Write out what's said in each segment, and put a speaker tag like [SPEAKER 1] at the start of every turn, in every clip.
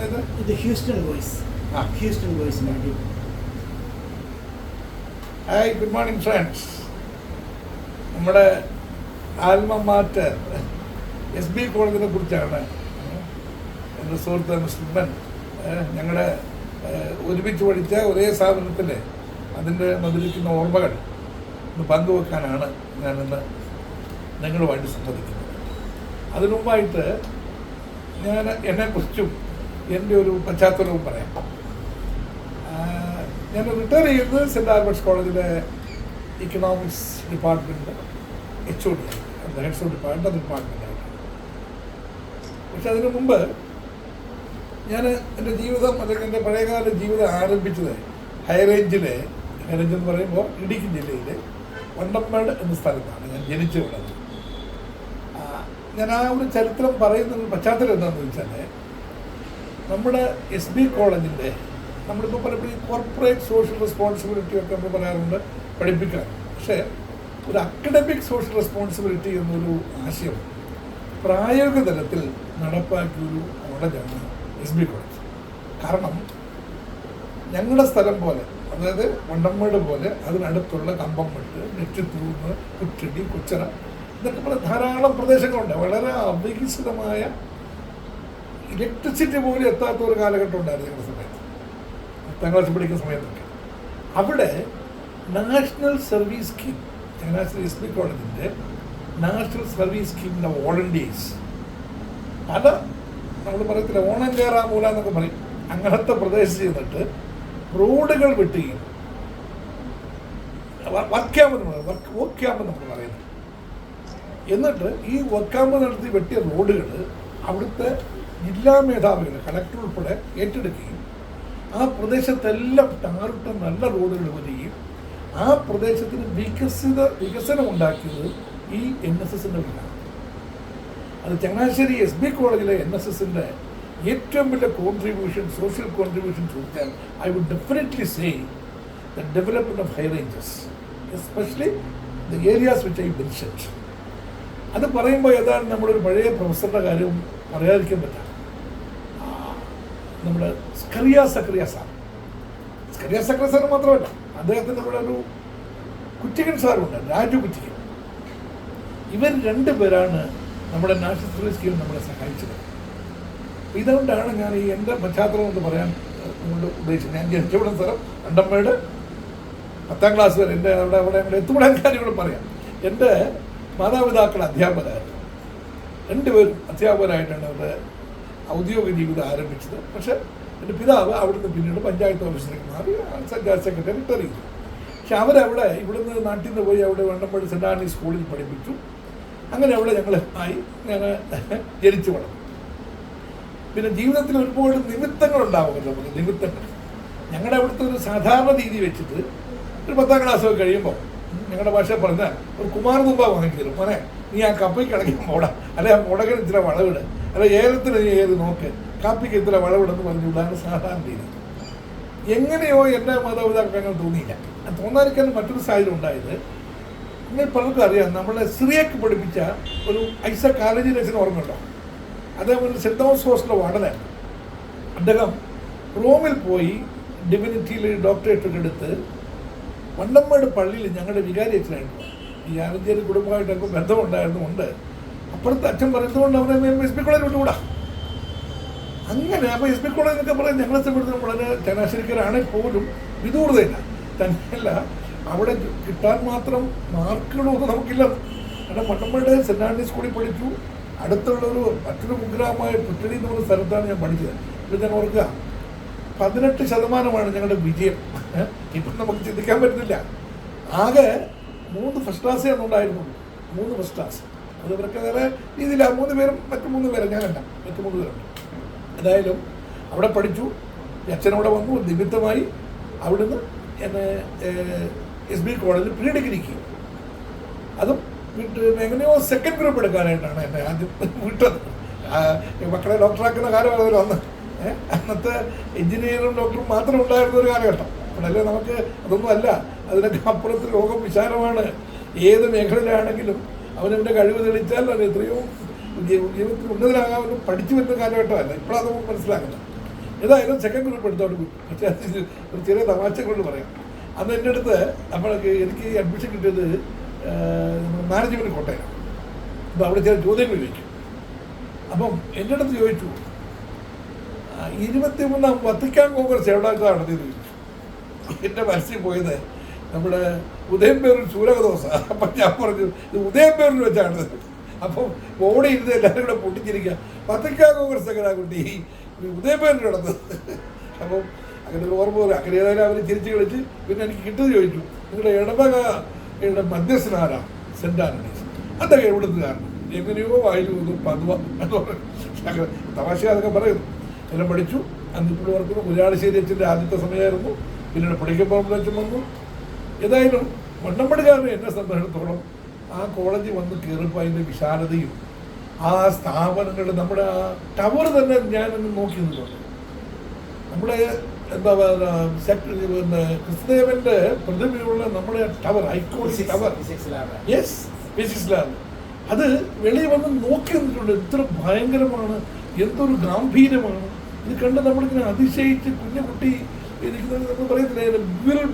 [SPEAKER 1] ഇത് Houston voice. Houston voice radio.
[SPEAKER 2] Hi, good morning friends. നമ്മുടെ Alma matter SB കോളേജിനെ കുറിച്ചാണ് എൻ്റെ സുഹൃത്ത് മിസ്റ്റർ ഞങ്ങളുടെ ഒരുമിച്ച് പഠിച്ച ഒരേ സ്ഥാപനത്തിൽ അതിൻ്റെ മധുരിക്കുന്ന ഓർമ്മകൾ ഒന്ന് പങ്കുവെക്കാനാണ് ഞാനിന്ന് നിങ്ങളുമായിട്ട് സംവദിക്കുന്നത്. അതിനു മുമ്പായിട്ട് ഞാൻ എന്നെക്കുറിച്ചും എൻ്റെ ഒരു പശ്ചാത്തലവും പറയാം. ഞാൻ റിട്ടയർ ചെയ്തത് സെൻറ്റ് ആൽബർട്ട്സ് കോളേജിലെ economics department HOD heads of department ഡിപ്പാർട്ട്മെൻറ്റായിട്ട്. പക്ഷെ അതിനു മുമ്പ് ഞാൻ എൻ്റെ ജീവിതം അല്ലെങ്കിൽ എൻ്റെ പഴയകാല ജീവിതം ആരംഭിച്ചത് ഹൈറേഞ്ചിലെ, ഹൈറേഞ്ച് എന്ന് പറയുമ്പോൾ ഇടുക്കി ജില്ലയിലെ വണ്ടമ്മേട് എന്ന സ്ഥലത്താണ് ഞാൻ ജനിച്ചു വിടുന്നത്. ഞാൻ ആ ഒരു ചരിത്രം പറയുന്ന പശ്ചാത്തലം എന്താണെന്ന് വെച്ചാൽ, നമ്മുടെ SB കോളേജിൻ്റെ നമ്മളിപ്പോൾ പലപ്പോഴും കോർപ്പറേറ്റ് സോഷ്യൽ റെസ്പോൺസിബിലിറ്റി ഒക്കെ നമ്മൾ പറയാറുണ്ട് പഠിപ്പിക്കാൻ. പക്ഷേ ഒരു അക്കഡമിക് സോഷ്യൽ റെസ്പോൺസിബിലിറ്റി എന്നൊരു ആശയം പ്രായോഗിക തലത്തിൽ നടപ്പാക്കിയൊരു കോളേജാണ് SB കോളേജ്. കാരണം ഞങ്ങളുടെ സ്ഥലം പോലെ, അതായത് വണ്ടമ്മേട് പോലെ അതിനടുത്തുള്ള കമ്പംമെട്ട്, നെറ്റിത്തൂന്ന്, കുറ്റടി, കൊച്ചറ ഇതൊക്കെ പോലെ ധാരാളം പ്രദേശങ്ങളുണ്ട്. വളരെ അവികസിതമായ ഇലക്ട്രിസിറ്റി പോലും എത്താത്ത ഒരു കാലഘട്ടം ഉണ്ടായിരുന്നു ഞങ്ങളുടെ സമയത്ത്, 10ാം ക്ലാസ്സിൽ പഠിക്കുന്ന സമയത്തൊക്കെ. അവിടെ national service scheme, Changanassery SB കോളേജിൻ്റെ നാഷണൽ സർവീസ് സ്കീമിൻ്റെ വോളണ്ടിയേഴ്സ് പല, നമ്മൾ പറയത്തില്ല ഓണം കയറാമൂല എന്നൊക്കെ പറയും, അങ്ങനത്തെ പ്രദേശത്ത് ചെന്നിട്ട് റോഡുകൾ വെട്ടുകയും വർക്ക് ക്യാമ്പ് നമ്മൾ പറയുന്നത്. എന്നിട്ട് ഈ വർക്ക് ക്യാമ്പ് നടത്തി വെട്ടിയ റോഡുകൾ അവിടുത്തെ ജില്ലാ മേധാവികൾ, കളക്ടർ ഉൾപ്പെടെ ഏറ്റെടുക്കുകയും ആ പ്രദേശത്തെല്ലാം ടാറിട്ട നല്ല റോഡുകൾ വരികയും ആ പ്രദേശത്തിന് വികസനം ഉണ്ടാക്കിയത് ഈ NSSൻ്റെ വീടാണ്. അത് ചങ്ങനാശ്ശേരി SB കോളേജിലെ NSSൻ്റെ ഏറ്റവും വലിയ കോൺട്രിബ്യൂഷൻ, സോഷ്യൽ കോൺട്രിബ്യൂഷൻ ചോദിച്ചാൽ I would definitely say the development of high ranges, especially the areas which I mentioned. അത് പറയുമ്പോൾ ഏതാണ് നമ്മളൊരു പഴയ പ്രൊഫസറുടെ കാര്യവും പറയാതിരിക്കാൻ പറ്റാം. നമ്മുടെ സ്കറിയ സക്രിയ സാർ മാത്രമല്ല, അദ്ദേഹത്തിൻ്റെ ഇവിടെ ഒരു കുറ്റിക്കൻ സാറുണ്ട്, രാജു കുറ്റിക്കൻ. ഇവർ രണ്ടുപേരാണ് നമ്മുടെ നാഷണൽ സർവീസ് സ്കീം നമ്മളെ സഹായിച്ചത്. ഇതുകൊണ്ടാണ് ഞാൻ ഈ എൻ്റെ പശ്ചാത്തലം കൊണ്ട് പറയാൻ കൊണ്ട് ഉദ്ദേശിച്ചത്. ഞാൻ ജനിച്ചവിടുന്ന സ്ഥലം വണ്ടമ്മേട്, 10ാം ക്ലാസ് വരെ എൻ്റെ അവിടെ എത്തുവിടാൻ കാര്യങ്ങളും പറയാം. എൻ്റെ മാതാപിതാക്കൾ അധ്യാപകരായിരുന്നു, രണ്ടുപേരും അധ്യാപകരായിട്ടാണ് അവരുടെ ഔദ്യോഗിക ജീവിതം ആരംഭിച്ചത്. പക്ഷേ എൻ്റെ പിതാവ് അവിടുന്ന് പിന്നീട് പഞ്ചായത്ത് ഓഫീസിലേക്ക് മാറി സെക്രട്ടറി റിട്ടയർ ചെയ്തു. പക്ഷെ അവരവിടെ ഇവിടുന്ന് നാട്ടിൽ നിന്ന് പോയി അവിടെ വണ്ടമ്മേട് സെൻറ്റ് ആൻഡ്രീസ് സ്കൂളിൽ പഠിപ്പിച്ചു. അങ്ങനെ അവിടെ ഞങ്ങളുമായി ഞാൻ ജനിച്ചു വളർന്നു. പിന്നെ ജീവിതത്തിൽ ഒരുപാട് നിമിത്തങ്ങളുണ്ടാവുമല്ലോ നമുക്ക്, നിമിത്തങ്ങൾ. ഞങ്ങളുടെ അവിടുത്തെ ഒരു സാധാരണ രീതി വെച്ചിട്ട് ഒരു 10ാം ക്ലാസ്സൊക്കെ കഴിയുമ്പോൾ ഞങ്ങളുടെ ഭാഷ പറഞ്ഞാൽ ഒരു കുമാരതുമ്പ വാങ്ങിച്ചു തരും. മോനെ, നീ ആ കപ്പയ്ക്ക് ഇടയ്ക്ക് മോട, അല്ലെ ആ മുടകിന് ഇത്ര വളവിട്, അല്ലെ ഏലത്തിന് നീ ഏത് നോക്ക്, കാപ്പിക്ക് ഇത്ര വളവിടെന്ന് പറഞ്ഞു വിടാണ് സാധാരണ രീതി. എങ്ങനെയോ എൻ്റെ മാതാപിതാക്കൾക്ക് അങ്ങനെ തോന്നിയില്ല. തോന്നാതിരിക്കാൻ മറ്റൊരു സാഹചര്യം ഉണ്ടായത്, നിങ്ങൾ പലർക്കും അറിയാം, നമ്മളെ സിറിയക്ക് പഠിപ്പിച്ച ഒരു ഐസക് കാലേജിന് ഓർമ്മയുണ്ടോ? അതേപോലെ സെൻറ്റ് തോമസ് ഹോസ്റ്റലിലെ വാർഡനാണ്. അദ്ദേഹം റോമിൽ പോയി ഡിവിനിറ്റിയിൽ ഡോക്ടറേറ്റ് എടുത്ത് വണ്ടമ്മേട് പള്ളിയിൽ ഞങ്ങളുടെ വികാരി അച്ഛനായിരുന്നു. ഈ ആലഞ്ചേരി കുടുംബമായിട്ടൊക്കെ ബന്ധമുണ്ടായിരുന്നുകൊണ്ട് അപ്പുറത്തെ അച്ഛൻ പറയുന്നതുകൊണ്ട് അവരെ SB കോളേജ് വിട്ടുകൂടാ. അങ്ങനെ അപ്പോൾ SB കോളേജ് എന്നൊക്കെ പറയാൻ ഞങ്ങളെ സംബന്ധിച്ച് വളരെ ചങ്ങനാശ്ശേരിക്കാരാണെങ്കിൽ പോലും വിദൂരതയില്ല. തന്നെയല്ല, അവിടെ കിട്ടാൻ മാത്രം മാർക്കുകളൊന്നും നമുക്കില്ല. കാരണം വണ്ടമ്മേട് സെൻറ്റ് ആൻഡ്രീസ് സ്കൂളിൽ പഠിച്ചു. അടുത്തുള്ളൊരു മറ്റൊരു കുഗ്രാമമായ പുറ്റടി എന്ന് പറയുന്ന സ്ഥലത്താണ് ഞാൻ പഠിച്ചത്. ഇപ്പോൾ ഞാൻ ഓർക്കുക, 18% ഞങ്ങളുടെ വിജയം. ഇപ്പം നമുക്ക് ചിന്തിക്കാൻ പറ്റുന്നില്ല. ആകെ 3 ഫസ്റ്റ് ക്ലാസ്സേ ഒന്നുണ്ടായിരുന്നു, 3 ഫസ്റ്റ് ക്ലാസ്. അത് ഇവരൊക്കെ വേറെ രീതിയിലാണ്, 3 പേരും മറ്റു 3 പേരും, ഞാനല്ല, മറ്റു 3 പേരുണ്ട്. ഏതായാലും അവിടെ പഠിച്ചു. അച്ഛനവിടെ വന്നു, നിമിത്തമായി അവിടുന്ന് എന്നെ SB കോളേജിൽ പ്രീ ഡിഗ്രിക്ക്, അതും എങ്ങനെയോ സെക്കൻഡ് ഗ്രൂപ്പ് എടുക്കാനായിട്ടാണ് എന്നെ ആദ്യം വിട്ടത്. മക്കളെ ഡോക്ടറാക്കുന്ന കാലമാണല്ലോ അന്ന്. അന്നത്തെ എഞ്ചിനീയറും ഡോക്ടറും മാത്രം ഉണ്ടായിരുന്ന ഒരു കാലഘട്ടം. അപ്പോഴല്ലേ നമുക്ക് അതൊന്നും അല്ല, അതിനൊക്കെ അപ്പുറത്ത് ലോകം വിശാലമാണ്. ഏത് മേഖലയിലാണെങ്കിലും അവനവൻ്റെ കഴിവ് തെളിച്ചാൽ അത് എത്രയോ ജീവിതത്തിൽ ഉന്നതനാകാമെന്നും പഠിച്ചു വരുന്ന കാലഘട്ടമല്ല. ഇപ്പോഴാണ് നമുക്ക് മനസ്സിലാക്കുന്നത്. ഏതായാലും സെക്കൻഡ് ഗ്രൂപ്പ് എടുത്തോണ്ട് പോയി. പക്ഷേ അത് ഒരു ചെറിയ തമാശ കൊണ്ട് പറയാം. അന്ന് എൻ്റെ അടുത്ത് നമ്മൾക്ക് എനിക്ക് അഡ്മിഷൻ കിട്ടിയത് മാനേജ്മെൻറ്റ് കോട്ടയം. അപ്പോൾ അവിടെ ചില ചോദ്യങ്ങൾ ചോദിക്കും. അപ്പം എൻ്റെ അടുത്ത് ചോദിച്ചു, 23-ാം വത്തിക്കാൻ കോൺഗ്രസ് എവിടെയൊക്കെ നടത്തിയെന്ന് ചോദിച്ചു. എൻ്റെ മനസ്സിൽ പോയത് നമ്മുടെ ഉദയംപേരൂർ സൂരകദോസ. അപ്പം ഞാൻ പറഞ്ഞു ഇത് ഉദയംപേരൂർ വെച്ചാണ്. അപ്പം ഓടി ഇരുന്ന് എല്ലാവരും കൂടെ പൊട്ടിച്ചിരിക്കുക, വത്തിക്കാൻ കോൺഗ്രസ് എങ്ങനെ കുട്ടി ഉദയംപേരൂർ നടന്നത്. അപ്പം അങ്ങനെ ഒരു ഓർമ്മ പോലെ അങ്ങനെ ഏതായാലും അവർ ചിരിച്ച് കളിച്ച് പിന്നെ എനിക്ക് കിട്ടുന്നത് ചോദിച്ചു, നിങ്ങളുടെ ഇടവകയുടെ മധ്യസ്ഥനാരാ? Cent Antony's. അതൊക്കെ എവിടുന്ന് കാരണം എങ്ങനെയോ വായിച്ചു വന്നു പതുവ എന്ന് പറഞ്ഞു. തമാശ അതൊക്കെ പറയുന്നു. എല്ലാം പഠിച്ചു. അന്നിപ്പോൾ ഓർക്കുന്നു കുര്യാളശ്ശേരി അച്ഛൻ്റെ ആദ്യത്തെ സമയമായിരുന്നു. പിന്നീട് പഠിക്കുമ്പോൾ അച്ഛൻ വന്നു. ഏതായാലും വണ്ണമ്പടിക്കാരനെ എന്നെ സംബന്ധിച്ചിടത്തോളം ആ കോളേജിൽ വന്ന് കയറിയപ്പോൾ അതിൻ്റെ വിശാലതയും ആ സ്ഥാപനങ്ങളുടെ നമ്മുടെ ആ ടവർ തന്നെ ഞാനൊന്ന് നോക്കി നിന്നിട്ടുണ്ട്. നമ്മുടെ എന്താ പിന്നെ ക്രിസ്തുദേവൻ്റെ പ്രതിമയുള്ള നമ്മുടെ tower, iconic tower, yes physics lab, അത് വെളിയിൽ വന്ന് നോക്കി നിന്നിട്ടുണ്ട്. എത്ര ഭയങ്കരമാണ്, എന്തൊരു ഗാംഭീര്യമാണ്. ഇത് കണ്ട് നമ്മളിങ്ങനെ അതിശയിച്ച് കുഞ്ഞുകുട്ടി ഇരിക്കുന്നത് നമ്മൾ പറയത്തില്ല,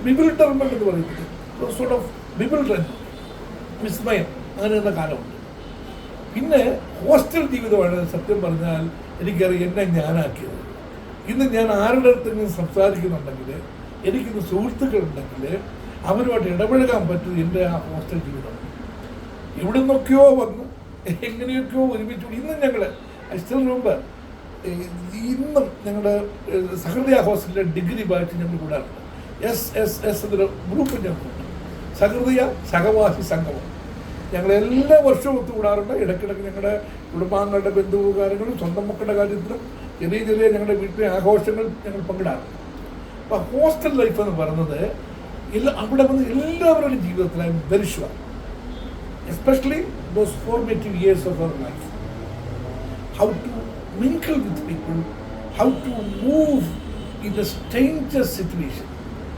[SPEAKER 2] ബിബിൾട്ടർമെന്റ് എന്ന് പറയത്തില്ല, സോർട്ട് ഓഫ് ബിബിൾട്ടർമെന്റ്, വിസ്മയം, അങ്ങനെയുള്ള കാലമുണ്ട്. പിന്നെ ഹോസ്റ്റൽ ജീവിതമാണ് സത്യം പറഞ്ഞാൽ എനിക്കറിയാം എന്നെ ഞാനാക്കിയത്. ഇന്ന് ഞാൻ ആരുടെ അടുത്തെങ്കിലും സംസാരിക്കുന്നുണ്ടെങ്കിൽ, എനിക്കിന്ന് സുഹൃത്തുക്കളുണ്ടെങ്കിൽ അവരുമായിട്ട് ഇടപഴകാൻ പറ്റും എൻ്റെ ആ ഹോസ്റ്റൽ ജീവിതം. എവിടെ നിന്നൊക്കെയോ വന്ന് എങ്ങനെയൊക്കെയോ ഒരുമിച്ച്. ഇന്നും ഞങ്ങൾ സ്റ്റിൽ മുമ്പ് ഇന്നും ഞങ്ങളുടെ സഹൃദയ ഹോസ്റ്റലിലെ ഡിഗ്രി ബാച്ച് ഞങ്ങൾ കൂടാറുണ്ട്. SSS എന്നൊരു ഗ്രൂപ്പ് ഞങ്ങൾക്കുണ്ട്, സഹൃദയ സഹവാസി സംഗമം. ഞങ്ങൾ എല്ലാ വർഷവും ഒത്തുകൂടാറുണ്ട്. ഇടയ്ക്കിടയ്ക്ക് ഞങ്ങളുടെ കുടുംബാംഗങ്ങളുടെ ബന്ധുകാര്യങ്ങളും സ്വന്തം മക്കളുടെ കാര്യത്തിലും ചെറിയ ചെറിയ ഞങ്ങളുടെ വീട്ടിലെ ആഘോഷങ്ങൾ ഞങ്ങൾ പങ്കിടാറുണ്ട്. അപ്പോൾ ഹോസ്റ്റൽ ലൈഫ് എന്ന് പറയുന്നത് അവിടെ വന്ന് എല്ലാവരുടെയും ജീവിതത്തിൽ I am very sure, especially those formative years of our life, how to mingle with people, how to move in a stranger situation.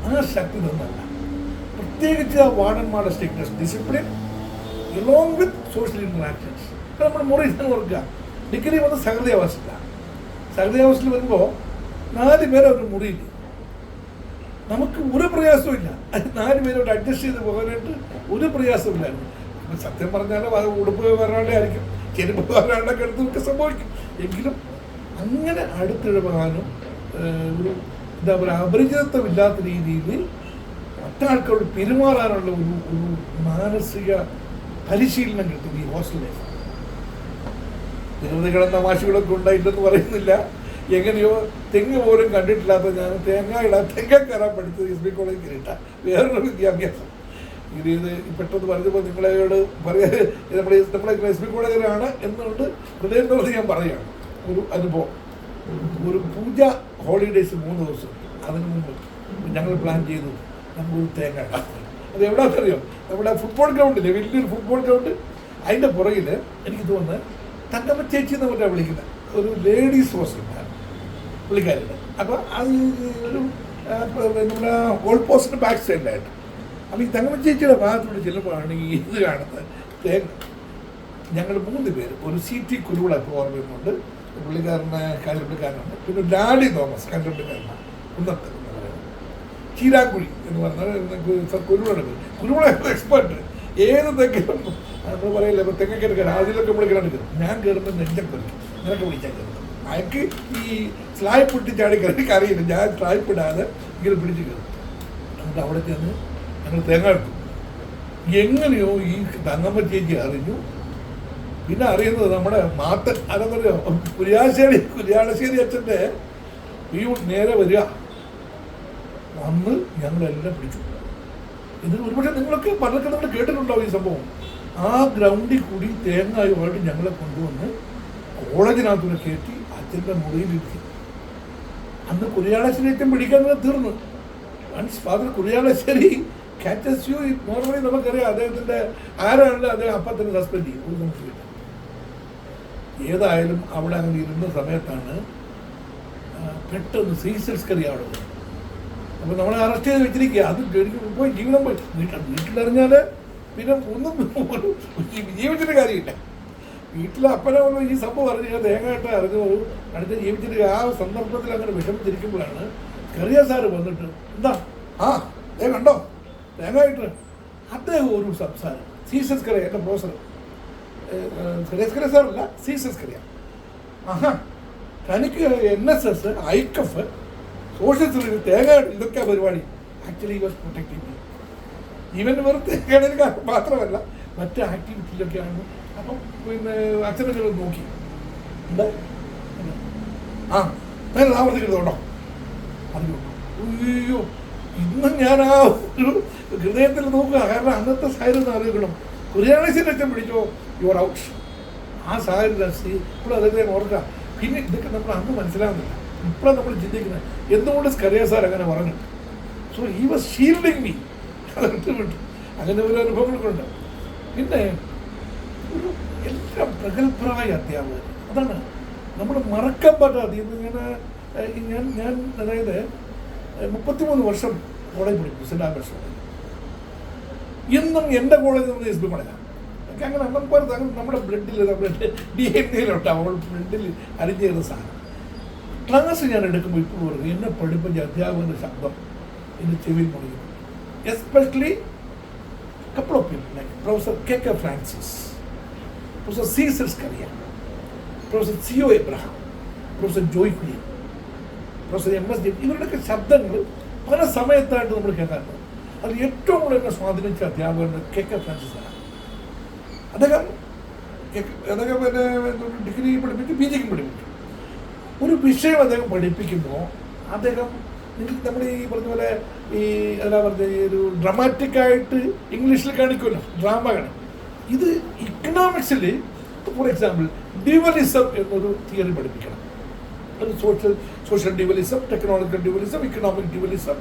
[SPEAKER 2] ആ ശക്തി തന്നല്ല. പ്രത്യേകിച്ച് ആ വാർഡന്മാരുടെ strictness, discipline, along with social interactions. ഇപ്പം നമ്മുടെ മുറി ഓർക്കുക, ഡിഗ്രി വന്ന് സഹൃദയാവാസത്തിലാണ്. സഹൃദയാവാസത്തിൽ വരുമ്പോൾ 4 പേരെ ഒരു മുറിയിൽ, നമുക്ക് ഒരു പ്രയാസവും ഇല്ല. 4 പേരോട് അഡ്ജസ്റ്റ് ചെയ്ത് പോകാനായിട്ട് ഒരു പ്രയാസമില്ലായിരുന്നു. സത്യം പറഞ്ഞാൽ ഉടുപ്പ് വരാണ്ടേ ആയിരിക്കും, ചെരുപ്പ് വരാണ്ടൊക്കെ എടുത്തൊക്കെ സംഭവിക്കും. എങ്കിലും അങ്ങനെ അടുത്തിടപെടാനും ഒരു എന്താ പറയുക അപരിചിതത്വമില്ലാത്ത രീതിയിൽ മറ്റാൾക്കാരോട് പെരുമാറാനുള്ള ഒരു മാനസിക പരിശീലനം കിട്ടും ഈ ഹോസ്റ്റൽ ലൈഫ്. നിരവധി തമാശകളൊക്കെ ഉണ്ടായില്ലെന്ന് പറയുന്നില്ല. എങ്ങനെയോ തെങ്ങ് പോലും കണ്ടിട്ടില്ലാത്ത ഞാൻ തെങ്ങ കയറാൻ പഠിച്ചത് SB കോളേജിൽ കയറിയിട്ട വേറൊരു വിദ്യാഭ്യാസം. ഇത് പെട്ടെന്ന് പറഞ്ഞപ്പോൾ നിങ്ങളോട് പറയാ നമ്മളെ SB കോളേജിലാണ് എന്നുകൊണ്ട് ഹൃദയത്തോട് ഞാൻ പറയുകയാണ്. ഒരു അനുഭവം, ഒരു പൂജ ഹോളിഡേയ്സ് 3 ദിവസം അതിന് മുമ്പ് ഞങ്ങൾ പ്ലാൻ ചെയ്തു നമുക്കൊരു തേങ്ങ ഇടാം. അത് എവിടെയാണെന്നറിയോ, നമ്മുടെ ഫുട്ബോൾ ഗ്രൗണ്ടില്ലേ, വലിയൊരു ഫുട്ബോൾ ഗ്രൗണ്ട്, അതിൻ്റെ പുറകിൽ എനിക്ക് തോന്നുന്നത് തങ്കമ്മ ചേച്ചി എന്ന് പറഞ്ഞാൽ വിളിക്കുന്നത് ഒരു ലേഡീസ് ഹോസ്റ്റലാണ് പുള്ളിക്കാരുടെ. അപ്പോൾ അത് ഒരു നമ്മുടെ ഗോൾ പോസ്റ്റിൻ്റെ ബാക്ക് സൈഡിലായിട്ട്. അപ്പോൾ ഈ തങ്കമ്മ ചേച്ചിയുടെ ഭാഗത്തോട് ചെല്ലുമ്പോഴാണ് ഈ ഇത് കാണുന്നത് തേങ്ങ. ഞങ്ങൾ 3 പേര്, ഒരു CT കുരുവിള ഇപ്പോൾ ഓർമ്മയുണ്ട്, പുള്ളിക്കാരന് കല്ലുപള്ളിക്കാരനുണ്ട്, പിന്നെ ഡാഡി തോമസ് കല്ലുപള്ളിക്കാരനാണ്, കുന്നത്ത് എന്ന് പറയുന്നത്, ചീരാക്കുഴി എന്ന് പറഞ്ഞാൽ കുരുവിള എക്സ്പെർട്ട്. ഏത് തെങ്കിലും നമ്മൾ പറയില്ല, ഇപ്പോൾ തെങ്ങൊക്കെ എടുക്കണം, അതിലൊക്കെ നമ്മൾ കിടക്കുന്നത് ഞാൻ കയറുമ്പോൾ നെഞ്ചൊക്കെ വയ്ക്കും, നിനക്ക് വിളിച്ചാൽ കയറും. അയാൾക്ക് ഈ സ്ലായ് പൊട്ടിച്ചാടി കയറി അറിയില്ല, ഞാൻ സ്ലായ് ഇടാതെ ഇങ്ങനെ പിടിച്ച് കയറും. എന്നിട്ട് അവിടെ ചെന്ന് ഞങ്ങൾ തേങ്ങ എടുക്കും. എങ്ങനെയോ ഈ തങ്കമ്മ ചേച്ചി അറിഞ്ഞു. പിന്നെ അറിയുന്നത് നമ്മുടെ മാത്തൻ അതെന്നറിയോ, കുര്യാളശ്ശേരി അച്ഛൻ്റെ നേരെ വരിക വന്ന് ഞങ്ങളെല്ലാം പിടിച്ചു. ഇത് ഒരുപക്ഷെ നിങ്ങളൊക്കെ പലർക്കും നിങ്ങൾ കേട്ടിട്ടുണ്ടാവും ഈ സംഭവം. ആ ഗ്രൗണ്ടിൽ കൂടി തേങ്ങായുമായിട്ട് ഞങ്ങളെ കൊണ്ടുവന്ന് കോളേജിനകത്തൂടെ കയറ്റി അച്ഛൻ്റെ മുറിയിലിരുത്തി. അന്ന് കുര്യാളശ്ശേരി അച്ഛൻ പിടിക്കാൻ തീർന്നു. Once father Kuriyalassery catches you, normally നമുക്കറിയാം അദ്ദേഹത്തിൻ്റെ ആരാണല്ലോ അദ്ദേഹം അപ്പം തന്നെ സസ്പെൻഡ് ചെയ്യും, ഒരു സംശയമില്ല. ഏതായാലും അവിടെ അങ്ങനെ ഇരുന്ന സമയത്താണ് പെട്ടെന്ന് സീസൽസ് കറി അവിടെ വന്നു. അപ്പോൾ നമ്മളെ അറസ്റ്റ് ചെയ്ത് വെച്ചിരിക്കുക. അത് പോയി ജീവിതം പോയി വീട്ടിലറിഞ്ഞാൽ പിന്നെ ഒന്നും ജീവിച്ചിട്ട് കാര്യമില്ല. വീട്ടിലെ അപ്പനോ ഈ സംഭവം അറിഞ്ഞ തേങ്ങായിട്ട് അറിഞ്ഞു അടുത്ത് ജീവിച്ചിട്ട് ആ സന്ദർഭത്തിൽ അങ്ങനെ വിഷമിച്ചിരിക്കുമ്പോഴാണ് കറിയ സാറ് വന്നിട്ട് എന്താ കണ്ടോ തേങ്ങായിട്ട് അദ്ദേഹം ഒരു സംസാരം സീസസ് കറിയ എൻ്റെ പ്രൊഫസർ സുരേഷ് സാറല്ല സീസസ് കറിയ തനിക്ക് NSS ഐക്കഫ് സോഷ്യൽ സർവീസ് തേങ്ങായിട്ട് ഇതൊക്കെ പരിപാടി ആക്ച്വലി വാസ് പ്രൊട്ടക്ടിങ് ഈവൻ വെറുതെ തേങ്ങ മാത്രമല്ല മറ്റ് ആക്ടിവിറ്റിയിലൊക്കെയാണ്. അപ്പം പിന്നെ അച്ഛനൊക്കെ നോക്കി എന്താ ആവർത്തിക്കുന്നുണ്ടോ അറിഞ്ഞു. അയ്യോ ഇന്നും ഞാൻ ആ ഒരു ഹൃദയത്തിൽ നോക്കുക. കാരണം അന്നത്തെ സാഹചര്യം അറിയിക്കണം. കുര്യാണീസിൻ്റെ അച്ഛൻ പിടിച്ചോ യുവർ ഔട്ട്. ആ സാഹചര്യം ഇപ്പോൾ അതൊക്കെ ഓർക്കുക. പിന്നെ ഇതൊക്കെ നമ്മൾ അന്ന് മനസ്സിലാകുന്നില്ല, ഇപ്പോഴാണ് നമ്മൾ ചിന്തിക്കുന്നത് എന്തുകൊണ്ട് സ്കറിയ സാർ അങ്ങനെ പറഞ്ഞു. So he was shielding me. അതൊട്ട് വിട്ടു. അങ്ങനെ ഒരു അനുഭവങ്ങളൊക്കെ. പിന്നെ ഒരു എല്ലാം പ്രഗത്ഭരായ അധ്യാപകർ, അതാണ് നമ്മൾ മറക്കാൻ പറ്റാതെ. ഇന്ന് ഞാൻ അതായത് 33 വർഷം കോളേജ് പഠിച്ചു, സെൻറ്റ് ആൽബർട്ട്സ് കോളേജ്. ഇന്നും എൻ്റെ കോളേജ് നമ്മൾ SB കോളേജാണ്. എനിക്ക് അങ്ങനെ അന്നപ്പോഴത്തെ അങ്ങനെ നമ്മുടെ ബ്ലഡിൽ നമ്മുടെ DNA ബ്ലഡിൽ അരിഞ്ഞേറുന്ന സാധനം. ക്ലാസ് ഞാൻ എടുക്കുമ്പോൾ ഇപ്പോൾ പറയും എന്നെ പഠിപ്പിച്ച അധ്യാപകൻ്റെ ശബ്ദം എൻ്റെ ചെവിയിൽ മുറിയുന്നു. Especially couple of people like Professor K.K. Francis, Professor C.S. Scalia, Professor C.O. Abraham, Professor Joy Queen, Professor M.S. Dev, ഇവരുടെയൊക്കെ ശബ്ദങ്ങൾ പല സമയത്തായിട്ട് നമ്മൾ കേൾക്കാറുണ്ട്. അതിൽ ഏറ്റവും കൂടുതൽ എന്നെ സ്വാധീനിച്ച അധ്യാപകൻ K.K. Francis ആണ്. അദ്ദേഹം പിന്നെ ഡിഗ്രി പഠിപ്പിച്ചു, PGക്കും പഠിപ്പിച്ചു. ഒരു വിഷയം അദ്ദേഹം പഠിപ്പിക്കുമ്പോൾ അദ്ദേഹം നമ്മൾ ഈ പറഞ്ഞ പോലെ ഈ എന്താ പറയുക ഈ ഒരു ഡ്രമാറ്റിക്കായിട്ട് ഇംഗ്ലീഷിൽ കാണിക്കുമല്ലോ, ഡ്രാമ കാണിക്കും. ഇത് ഇക്കണോമിക്സിൽ ഫോർ എക്സാമ്പിൾ ഡ്യുവലിസം എന്നൊരു തിയറി പഠിപ്പിക്കണം. ഒരു social dualism, technological dualism, economic dualism,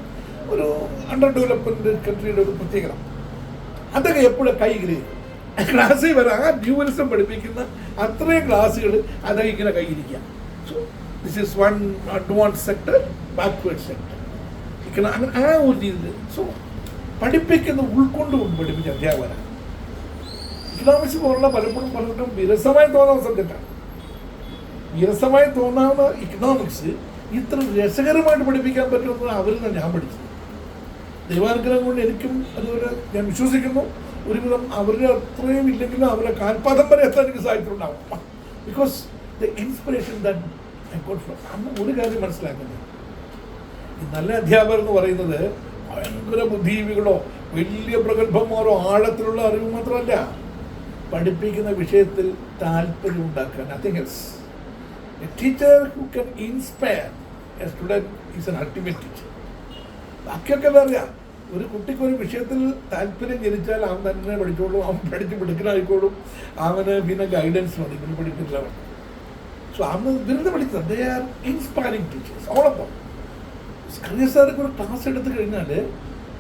[SPEAKER 2] ഒരു അണ്ടർ ഡെവലപ്മെൻറ്റ് കൺട്രിയുടെ ഒരു പ്രത്യേകത. അതൊക്കെ എപ്പോഴും കൈകളിൽ ക്ലാസ്സിൽ വരാം. ആ ഡ്യുവലിസം പഠിപ്പിക്കുന്ന അത്രയും ക്ലാസ്സുകൾ അതൊക്കെ ഇങ്ങനെ കൈയിരിക്കാം. So this is one advance sector, backward sector. അങ്ങനെ ആ ഒരു രീതിയിൽ സോ പഠിപ്പിക്കുന്ന ഉൾക്കൊണ്ടുകൊണ്ട് പഠിപ്പിച്ച അധ്യാപകരാണ്. ഇക്കണോമിക്സ് പോലുള്ള പലപ്പോഴും വിരസമായി തോന്നാവുന്ന സബ്ജക്റ്റാണ്. വിരസമായി തോന്നാവുന്ന ഇക്കണോമിക്സ് ഇത്ര രസകരമായിട്ട് പഠിപ്പിക്കാൻ പറ്റുമെന്ന് അവരിൽ നിന്ന് ഞാൻ പഠിച്ചത്. ദൈവാനുഗ്രഹം കൊണ്ട് എനിക്കും അതുപോലെ ഞാൻ വിശ്വസിക്കുന്നു ഒരുവിധം അവരുടെ അത്രയും ഇല്ലെങ്കിലും അവരുടെ കാൽപാദം വരെ എത്താൻ എനിക്ക് സാധിച്ചിട്ടുണ്ടാവും. Because the inspiration that I got from. അന്ന് ഒരു കാര്യം മനസ്സിലാക്കുന്നത്, ഈ നല്ല അധ്യാപകർ എന്ന് പറയുന്നത് ഭയങ്കര ബുദ്ധിജീവികളോ വലിയ പ്രഗത്ഭന്മാരോ ആഴത്തിലുള്ള അറിവ് മാത്രമല്ല, പഠിപ്പിക്കുന്ന വിഷയത്തിൽ താല്പര്യം ഉണ്ടാക്കാൻ. Nothing else. A teacher who can inspire A student is N ultimate teacher. ബാക്കിയൊക്കെ അറിയാം. ഒരു കുട്ടിക്ക് ഒരു വിഷയത്തിൽ താല്പര്യം ജനിച്ചാൽ അവൻ തന്നെ പഠിച്ചോളും, അവൻ പഠിച്ച് മിടുക്കനായിക്കോളും, അവന് പിന്നെ ഗൈഡൻസ് മതി, പിന്നെ പഠിക്കില്ല. സോ അവന് ബിരുദം പഠിച്ചത് ദേ ആർ ഇൻസ്പയറിംഗ് ടീച്ചേഴ്സ് ഓളപ്പം. സ്കറിയ സാർക്ക് ഒരു ക്ലാസ് എടുത്തു കഴിഞ്ഞാൽ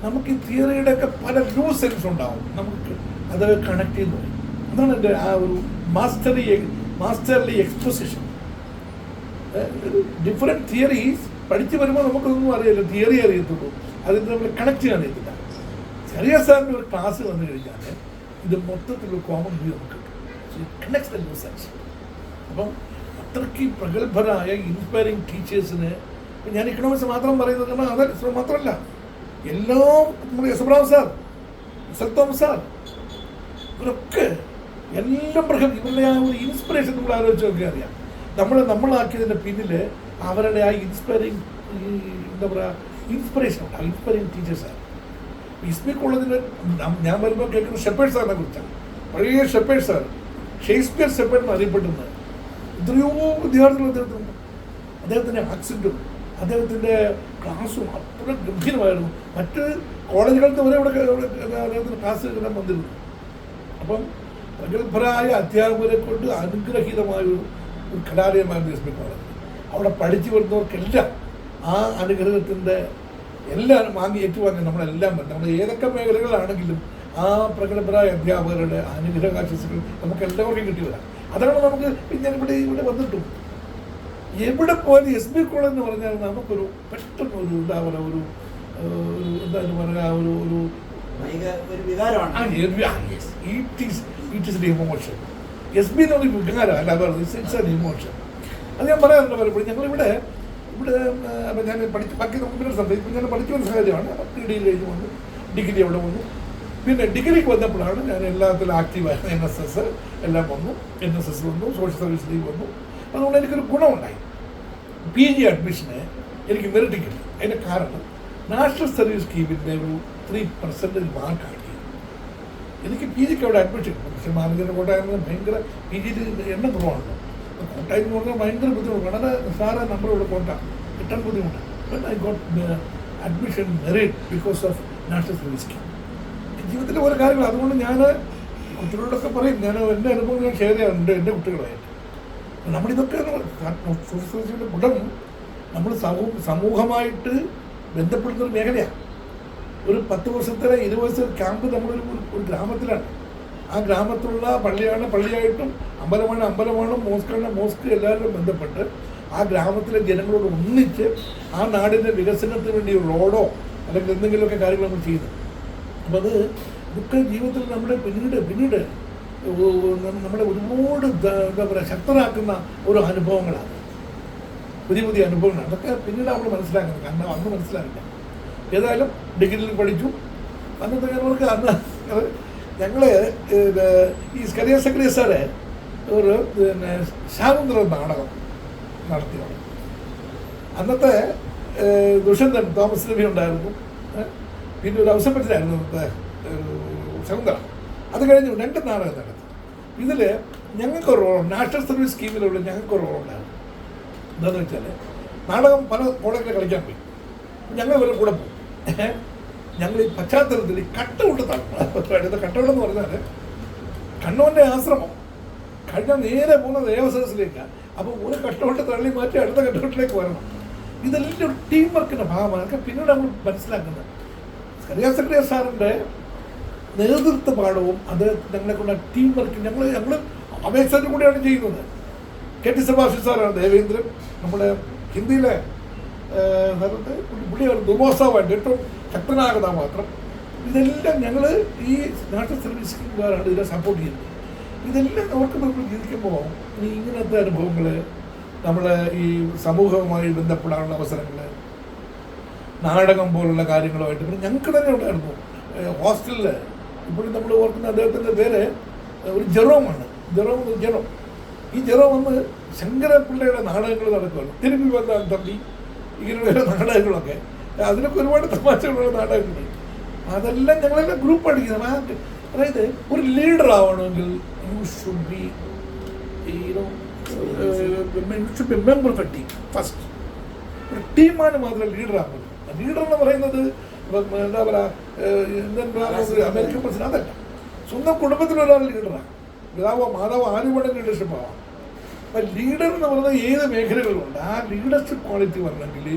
[SPEAKER 2] നമുക്ക് ഈ തിയറിയുടെ ഒക്കെ പല ലൂസ് സെൻസ് ഉണ്ടാവും, നമുക്ക് അത് കണക്ട് ചെയ്ത് പറയും. അതാണ് എൻ്റെ ആ ഒരു മാസ്റ്റർലി എക്സ്പോസിഷൻ. ഡിഫറെൻറ്റ് തിയറീസ് പഠിച്ച് വരുമ്പോൾ നമുക്കൊന്നും അറിയില്ല, തിയറി അറിയത്തുള്ളൂ, അതിന് നമ്മൾ കണക്ട് ചെയ്യാൻ അറിയത്തില്ല. സ്കറിയ സാറിൻ്റെ ഒരു ക്ലാസ് വന്നു കഴിഞ്ഞാൽ ഇത് മൊത്തത്തിലൊരു കോമൺ വ്യൂ നമുക്ക് കിട്ടും. Connects the loose sense. അപ്പം അത്രയ്ക്ക് പ്രഗത്ഭരായ ഇൻസ്പയറിംഗ് ടീച്ചേഴ്സിന് ഞാൻ ഇക്കണോമിക്സ് മാത്രം പറയുന്നത് കാരണം അത് മാത്രമല്ല, എല്ലാം നമ്മുടെ യശബ്രാം സാർ, സൽത്തോമസ് സാർ, ഇവരൊക്കെ എല്ലാം ഇവരുടെ ആ ഒരു ഇൻസ്പിറേഷൻ നമ്മൾ ആലോചിച്ച് നോക്കിയാൽ അറിയാം. നമ്മളാക്കിയതിൻ്റെ പിന്നിൽ അവരുടെ ആ ഇൻസ്പയറിംഗ് എന്താ പറയുക ഇൻസ്പിറേഷൻ ഉണ്ട്. ഇൻസ്പയറിംഗ് ടീച്ചേഴ്സാണ്. SB കോളേജിൽ ഞാൻ വരുമ്പോൾ കേൾക്കുന്ന ഷെപ്പേർഡ് സാറിനെ കുറിച്ചാണ്. പഴയ ഷെപ്പേർഡ് സാർ, ഷേക്സ്പിയർ ഷെപ്പേർഡ് എന്ന് അറിയപ്പെടുന്നത്. എത്രയോ വിദ്യാർത്ഥികൾ അദ്ദേഹത്തിനുണ്ട്. അദ്ദേഹത്തിൻ്റെ ആക്സെൻറ്റും അദ്ദേഹത്തിൻ്റെ ക്ലാസ്സും അത്ര ഗംഭീരമായിരുന്നു. മറ്റ് കോളേജുകൾക്ക് വരെ ഇവിടെ അദ്ദേഹത്തിൻ്റെ ക്ലാസ് എല്ലാം വന്നിരുന്നു. അപ്പം പ്രഗത്ഭരായ അധ്യാപകരെ കൊണ്ട് അനുഗ്രഹീതമായ ഒരു കലാലയമായിരുന്നു SB കോളേജ്. അവിടെ പഠിച്ചു വരുന്നവർക്കെല്ലാം ആ അനുഗ്രഹത്തിൻ്റെ എല്ലാം ഏറ്റുവാങ്ങി നമ്മളെല്ലാം നമ്മൾ ഏതൊക്കെ മേഖലകളാണെങ്കിലും ആ പ്രഗത്ഭരായ അധ്യാപകരുടെ അനുഗ്രഹാശിസുകൾ നമുക്ക് എല്ലാവർക്കും കിട്ടി വരാം. അതാണ് നമുക്ക് ഞാൻ ഇവിടെ വന്നിട്ടും എവിടെ പോയാലും SB കോളേജ് എന്ന് പറഞ്ഞാൽ നമുക്കൊരു പെട്ടെന്ന് ഒരു എന്താ പറയുക ഒരു എന്തായാലും പറയുക ഒരു
[SPEAKER 1] വികാരമാണ്.
[SPEAKER 2] It is emotion. SB എന്ന് പറഞ്ഞ വികാരം അല്ല, ഇറ്റ്സ് ആൻ ഇമോഷൻ. അത് ഞാൻ പറയാറുണ്ട് പലപ്പോഴും. ഞങ്ങളിവിടെ അപ്പം ഞാൻ പഠിച്ച് ബാക്കി നമുക്ക് പിന്നെ സംഭവിക്കും. ഇപ്പം ഞാൻ പഠിച്ച ഒരു സാഹചര്യമാണ്. PhD കഴിഞ്ഞ് വന്നു, ഡിഗ്രി അവിടെ വന്നു. പിന്നെ ഡിഗ്രിക്ക് വന്നപ്പോഴാണ് ഞാൻ എല്ലാത്തിലും ആക്റ്റീവായിരുന്നു. NSS എല്ലാം വന്നു, NSS വന്നു, സോഷ്യൽ സർവീസ് ലീഗ് വന്നു. അതുകൊണ്ട് എനിക്കൊരു ഗുണമുണ്ടായി. PG അഡ്മിഷന് എനിക്ക് മെറിറ്റ് കിട്ടി. അതിൻ്റെ കാരണം നാഷണൽ സർവീസ് സ്കീമിൻ്റെ ഒരു 3% മാർക്കാണ്. എനിക്ക് PGക്ക് അവിടെ അഡ്മിഷൻ കിട്ടും. പക്ഷേ മാനേജറിൻ്റെ കോട്ടായിരുന്നു ഭയങ്കര PGയിൽ എണ്ണം കുറവാണല്ലോ. കോട്ടായി എന്ന് പറഞ്ഞാൽ ഭയങ്കര ബുദ്ധിമുട്ട്, വളരെ നിസ്സാര നമ്പറുള്ള കോട്ട കിട്ടാൻ ബുദ്ധിമുട്ടാണ്. But I got admission merit because of national service scheme. ജീവിതത്തിലെ ഓരോ കാര്യങ്ങൾ. അതുകൊണ്ട് ഞാൻ കുട്ടികളോടൊക്കെ പറയും, ഞാൻ എൻ്റെ അനുഭവം ഞാൻ ഷെയർ ചെയ്യാറുണ്ട് എൻ്റെ കുട്ടികളായിട്ട്. നമ്മളിതൊക്കെ സോഷ്യൽ സർവീസിൻ്റെ ഗുണം നമ്മൾ സമൂഹമായിട്ട് ബന്ധപ്പെടുന്നൊരു മേഖലയാണ്. ഒരു 10 വർഷത്തിലെ 20 വർഷത്തെ ക്യാമ്പ് നമ്മളൊരു ഗ്രാമത്തിലാണ്. ആ ഗ്രാമത്തിലുള്ള പള്ളിയായിട്ടും അമ്പലമാണ് മോസ്ക് എല്ലാവരും ബന്ധപ്പെട്ട് ആ ഗ്രാമത്തിലെ ജനങ്ങളോട് ഒന്നിച്ച് ആ നാടിൻ്റെ വികസനത്തിന് വേണ്ടി റോഡോ അല്ലെങ്കിൽ എന്തെങ്കിലുമൊക്കെ കാര്യങ്ങൾ നമ്മൾ ചെയ്യുന്നു. അപ്പം ഇതൊക്കെ ജീവിതത്തിൽ നമ്മുടെ പിന്നീട് നമ്മളെ ഒരുപാട് എന്താ പറയുക ശക്തരാക്കുന്ന ഓരോ അനുഭവങ്ങളാണ്, പുതിയ അനുഭവങ്ങളാണ്. അതൊക്കെ പിന്നീട് നമ്മൾ മനസ്സിലാക്കുന്നത്, കാരണം അന്ന് മനസ്സിലാക്കില്ല. ഏതായാലും ഡിഗ്രിയിൽ പഠിച്ചു. അന്നത്തെ ഞങ്ങൾക്ക് ഞങ്ങൾ ഈ സ്കറിയ സാറ് ഒരു ശാകുന്തളം നാടകം നടത്തിയാണ്. അന്നത്തെ ദുഷ്യന്തൻ തോമസ് രവി ഉണ്ടായിരുന്നു, പിന്നെ ഒരു അവസരപ്പറ്റിലായിരുന്നു അന്നത്തെ ശകുന്തളം. അത് കഴിഞ്ഞു 2 നാടകം നടത്തി. ഇതിൽ ഞങ്ങൾക്കൊരു റോൾ, നാഷണൽ സർവീസ് സ്കീമിലുള്ള ഞങ്ങൾക്കൊരു റോളുണ്ടായിരുന്നു. എന്താണെന്ന് വെച്ചാൽ നാടകം പല കോളേജിൽ കളിക്കാൻ പോയി. ഞങ്ങൾ ഇവരുടെ കൂടെ പോകും. ഞങ്ങൾ ഈ പശ്ചാത്തലത്തിൽ കട്ടൗട്ട് തള്ളും. കട്ടൗട്ട് എന്ന് പറഞ്ഞാൽ കണ്ണൂരിൻ്റെ ആശ്രമം കഴിഞ്ഞാൽ നേരെ പോകുന്ന ദേവസദസ്സിലേക്കാണ്. അപ്പോൾ ഒരു കട്ടൗട്ട് തള്ളി മാറ്റി അടുത്ത കട്ടൗട്ടിലേക്ക് വരണം. ഇതെല്ലാം ഒരു ടീം വർക്കിൻ്റെ ഭാഗമാണ്. അതൊക്കെ പിന്നീട് നമ്മൾ മനസ്സിലാക്കുന്നത്. സ്കറിയ സാറിൻ്റെ നേതൃത്വ പാഠവും അത് ഞങ്ങളെ കൊണ്ട് ടീം വർക്ക് ഞങ്ങൾ അപേക്ഷത്തിൽ കൂടെയാണ് ചെയ്യുന്നത്. KT സുഭാഷ് സാറാണ്, ദേവേന്ദ്രൻ നമ്മുടെ ഹിന്ദിയിലെ പുള്ളിയാണ് ദുമോസാവായിട്ട് ഏറ്റവും ശക്തനായ കഥാപാത്രം. ഇതെല്ലാം ഞങ്ങൾ ഈ നാഷണൽ സർവീസ് സ്കീമുകാരാണ് ഇതിനെ സപ്പോർട്ട് ചെയ്യുന്നത്. ഇതെല്ലാം അവർക്ക് നമ്മൾ ജീവിക്കുമ്പോൾ ഇങ്ങനത്തെ അനുഭവങ്ങൾ, നമ്മളെ ഈ സമൂഹവുമായി ബന്ധപ്പെടാനുള്ള അവസരങ്ങൾ, നാടകം പോലുള്ള കാര്യങ്ങളുമായിട്ട് പിന്നെ ഞങ്ങൾക്ക് തന്നെ ഉണ്ടായിരുന്നു. ഹോസ്റ്റലിൽ ഇപ്പോഴും നമ്മൾ ഓർക്കുന്ന അദ്ദേഹത്തിൻ്റെ പേര് ഒരു ജെറോമാണ്. ജെറോം ഈ ജെറോം വന്ന് ശങ്കരപിള്ളയുടെ നാടകങ്ങൾ നടക്കുകയാണ്. തിരുമ്പി വന്ന തമ്പി, ഇങ്ങനെയുള്ള നാടകങ്ങളൊക്കെ, അതിനൊക്കെ ഒരുപാട് തമാശകളുള്ള നാടകങ്ങളുണ്ട്. അതെല്ലാം ഞങ്ങളെല്ലാം ഗ്രൂപ്പ് പഠിക്കുന്നത്. അതായത് ഒരു ലീഡർ ആവണമെങ്കിൽ you should be member of A team first. ഒരു ടീമാണ് മാത്രം ലീഡർ ആവുന്നത്. ലീഡർ എന്ന് പറയുന്നത് എന്താ പറയുക, അമേരിക്കൻ പ്രസിഡന്റ് അതല്ല, സ്വന്തം കുടുംബത്തിലൊരാൾ ലീഡറാണ്. മാതാവ് ആരുവേണം ലീഡർഷിപ്പ് ആവാം. അപ്പം ലീഡർ എന്ന് പറയുന്നത് ഏത് മേഖലകളിലുണ്ട്. ആ ലീഡർഷിപ്പ് ക്വാളിറ്റി വരണമെങ്കിൽ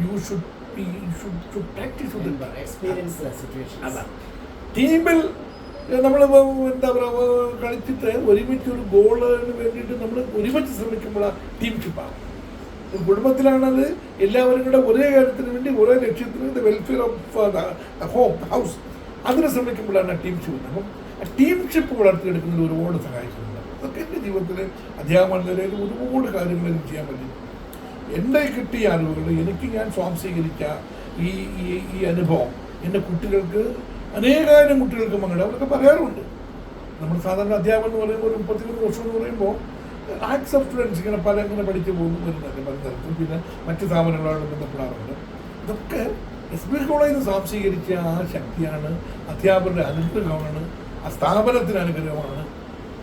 [SPEAKER 2] യു ഷുഡ് പ്രാക്ടീസ് അതാണ്. ടീമിൽ നമ്മൾ എന്താ പറയുക കളിച്ചിട്ട് ഒരുമിച്ച് ഒരു ഗോളിന് വേണ്ടിയിട്ട് നമ്മൾ ഒരുമിച്ച് ശ്രമിക്കുമ്പോഴാണ് ടീംഷിപ്പാണ്. കുടുംബത്തിലാണത് എല്ലാവരും കൂടെ ഒരേ കാര്യത്തിന് വേണ്ടി ഒരേ ലക്ഷ്യത്തിന് the welfare of home house അതിനെ ശ്രമിക്കുമ്പോഴാണ് ടീംഷിപ്പ്. അപ്പം ആ ടീംഷിപ്പ് വളർത്തിയെടുക്കുന്നതിൽ ഒരുപാട് സഹായിക്കുന്നുണ്ട്. അതൊക്കെ എൻ്റെ ജീവിതത്തിൽ അധ്യാപന നിലയിൽ ഒരുപാട് കാര്യങ്ങൾ എനിക്ക് ചെയ്യാൻ പറ്റും. എൻ്റെ കിട്ടിയ അറിവുകൾ എനിക്ക് ഞാൻ സ്വാംശീകരിച്ച ഈ അനുഭവം എൻ്റെ കുട്ടികൾക്ക്, അനേകായിരം കുട്ടികൾക്ക് മകളുടെ അവരൊക്കെ പറയാറുണ്ട്. നമ്മൾ സാധാരണ അധ്യാപനം എന്ന് പറയുമ്പോൾ ഒരു 33 വർഷം എന്ന് പറയുമ്പോൾ ആക്സ് ഓഫ് സ്റ്റുഡൻസ് ഇങ്ങനെ ഇങ്ങനെ പഠിച്ചു വരുന്നുണ്ട് പല തരത്തിൽ. പിന്നെ മറ്റ് സ്ഥാപനങ്ങളോട് ബന്ധപ്പെടാറുണ്ട്. ഇതൊക്കെ SB കോളേജിൽ നിന്ന് സ്വാംശീകരിച്ച ആ ശക്തിയാണ്, അധ്യാപകരുടെ അനുഗ്രഹമാണ്, ആ സ്ഥാപനത്തിന് അനുഗ്രഹമാണ്.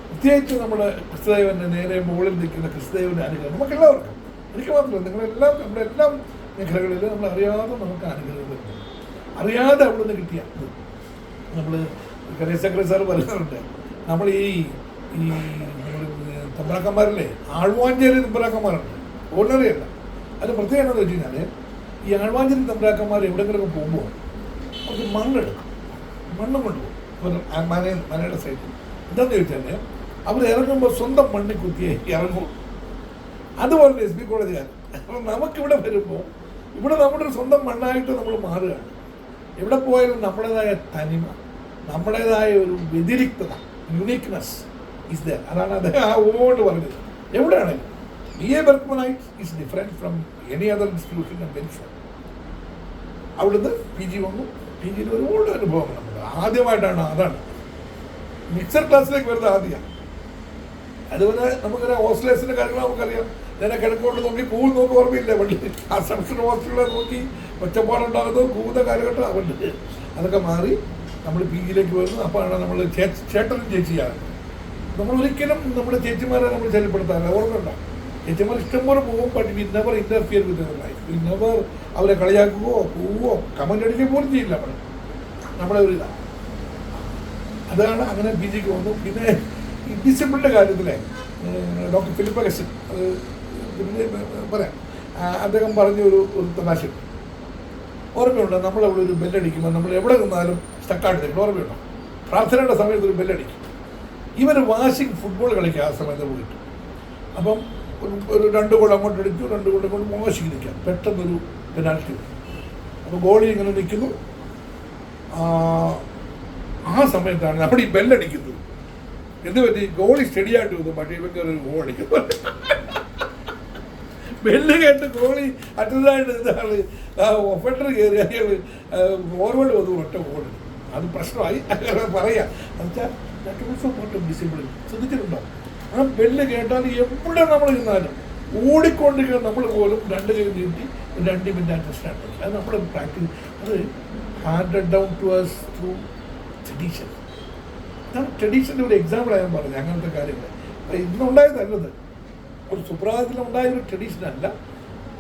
[SPEAKER 2] പ്രത്യേകിച്ച് നമ്മുടെ ക്രിസ്തുദേവൻ്റെ നേരെ മുകളിൽ നിൽക്കുന്ന ക്രിസ്തുദേവൻ്റെ അനുഗ്രഹം നമുക്കെല്ലാവർക്കും, എനിക്ക് മാത്രമല്ല നിങ്ങളെല്ലാം നമ്മുടെ എല്ലാം മേഖലകളിൽ നമ്മൾ അറിയാതെ നമുക്ക് അനുഗ്രഹം വരുന്നു. അറിയാതെ അവിടെ നിന്ന് കിട്ടിയ നമ്മൾ കരേശക്കര സാർ പറയുന്നുണ്ട്, നമ്മൾ ഈ തമ്പ്രാക്കന്മാരല്ലേ, ആഴ്വാഞ്ചേരി തമ്പ്രാക്കന്മാരുണ്ട്, ഓർഡിനറി അല്ല. അതിന് പ്രത്യേകം എന്താണെന്ന് വെച്ച് കഴിഞ്ഞാൽ ഈ ആഴ്വാഞ്ചേരി തമ്പ്രാക്കന്മാർ എവിടെയെങ്കിലുമൊക്കെ പോകുമ്പോൾ അവർക്ക് മണ്ണെടുക്കും, മണ്ണ് കൊണ്ടുപോകും മനയുടെ സൈഡിൽ. എന്താണെന്ന് ചോദിച്ചാൽ അവർ ഇറങ്ങുമ്പോൾ സ്വന്തം മണ്ണിൽ കുത്തിയേ ഇറങ്ങും. അതുപോലെ SB കോളേജുകാർ. അപ്പം നമുക്കിവിടെ വരുമ്പോൾ ഇവിടെ നമ്മുടെ സ്വന്തം മണ്ണായിട്ട് നമ്മൾ മാറുകയാണ്. എവിടെ പോയാലും നമ്മുടേതായ തനിമ, നമ്മുടേതായ ഒരു വ്യതിരിക്തത, യുണീക്ക്നെസ് ഇസ് ദർ. അതാണ് അദ്ദേഹം ആ ഓട് പറഞ്ഞത്. എവിടെയാണെങ്കിലും BA Berchmanites is different from any other institution and very sure. അവിടുന്ന് PG വന്നു. PGയിൽ ഒരുപാട് അനുഭവങ്ങൾ നമ്മൾ ആദ്യമായിട്ടാണ്. അതാണ് മിക്സർ ക്ലാസ്സിലേക്ക് വരുന്നത് ആദ്യമാണ്. അതുപോലെ നമുക്കറിയാം ഓസ്ട്രേലിയസിൻ്റെ കാര്യങ്ങൾ നമുക്കറിയാം. ഞാൻ കിഴക്കോട്ട് നോക്കി കൂവ് നോക്കി ഓർമ്മയില്ല പണ്ട്. അസംഷൻ ഹോസ്റ്റലുകളെ നോക്കി ഒച്ചപ്പാടുണ്ടാകുന്നത് കൂവുന്ന കാലഘട്ടം അതുകൊണ്ട് അതൊക്കെ മാറി നമ്മൾ PGയിലേക്ക് വരുന്നു. അപ്പോഴാണ് നമ്മൾ ചേട്ടനും ചേച്ചിയാണ്. നമ്മൾ ഒരിക്കലും നമ്മുടെ ചേച്ചിമാരെ നമ്മൾ ശല്യപ്പെടുത്താറില്ല. ഓർമ്മയുണ്ടോ? ചേച്ചിമാർ ഇഷ്ടംപോലെ പോകും. But we never interfere with their life. We never അവരെ കളിയാക്കുകയോ പോവുകയോ കമൻ്റ് അടിക്കുകയോ പോലും ചെയ്യില്ല. നമ്മളെ ഒരു ഇതാണ്. അതാണ് അങ്ങനെ PGക്ക് വന്നു. പിന്നെ ഈ ഡിസിപ്ലിൻ്റെ കാര്യത്തിൽ ഡോക്ടർ ഫിലിപ്പ് അഗസ്റ്റിൻ അത് പിന്നെ പറയാം. അദ്ദേഹം പറഞ്ഞ ഒരു തമാശ ഓർമ്മയുണ്ടോ? നമ്മളവിടെ ഒരു ബെല്ലടിക്കുമ്പോൾ നമ്മൾ എവിടെ നിന്നാലും സ്റ്റക്കായിട്ട് നിൽക്കണം. ഓർമ്മയുണ്ടോ? പ്രാർത്ഥനയുടെ സമയത്ത് ഒരു ബെല്ലടിക്കും. ഇവർ വാഷിംഗ് ഫുട്ബോൾ കളിക്കുക ആ സമയത്ത് പോയിട്ട്. അപ്പം ഒരു 2 ഗോൾ അങ്ങോട്ട് അടിച്ചു, 2 ഗോൾ അങ്ങോട്ട് വാഷിംഗ് നിൽക്കാം. പെട്ടെന്നൊരു പെനാൽറ്റി. അപ്പോൾ ഗോളി ഇങ്ങനെ നിൽക്കുന്നു. ആ സമയത്താണ് നമ്മൾ ഈ ബെല്ലടിക്കുന്നത്. എന്ത് പറ്റി? ഗോളി സ്റ്റഡിയായിട്ട് വന്നു. പക്ഷേ ഇവർക്ക് ഒരു ഗോൾ അടിക്കുന്നു. ബെല്ല് കേട്ട് ഗോളി അറ്റതായിട്ട് ഇതാണ് ഒഫൻഡർ കയറി അയാൾ ഫോർവേഡ് വന്നു ഒറ്റ ഗോൾ. അത് പ്രശ്നമായി പറയാം. എന്നുവെച്ചാൽ ഡിസിപ്ലിൻ ശ്രദ്ധിച്ചിട്ടുണ്ടോ? ആ ബെല്ല് കേട്ടാൽ എവിടെ നമ്മൾ ഇരുന്നാലും ഓടിക്കൊണ്ടിരിക്കുന്ന നമ്മൾ പോലും 2 കൈ നീട്ടി 2 മിനിറ്റ് അഡ്ജസ്റ്റ്. അത് നമ്മൾ പ്രാക്ടീസ്. അത് handed down to us through tradition. അതാണ് ട്രഡീഷൻ്റെ ഒരു എക്സാമ്പിൾ ഞാൻ പറഞ്ഞത്. അങ്ങനത്തെ കാര്യങ്ങൾ ഇന്നുണ്ടായതല്ലത്. ഒരു സുപ്രഭാതത്തിലുണ്ടായ ഒരു ട്രഡീഷനല്ല.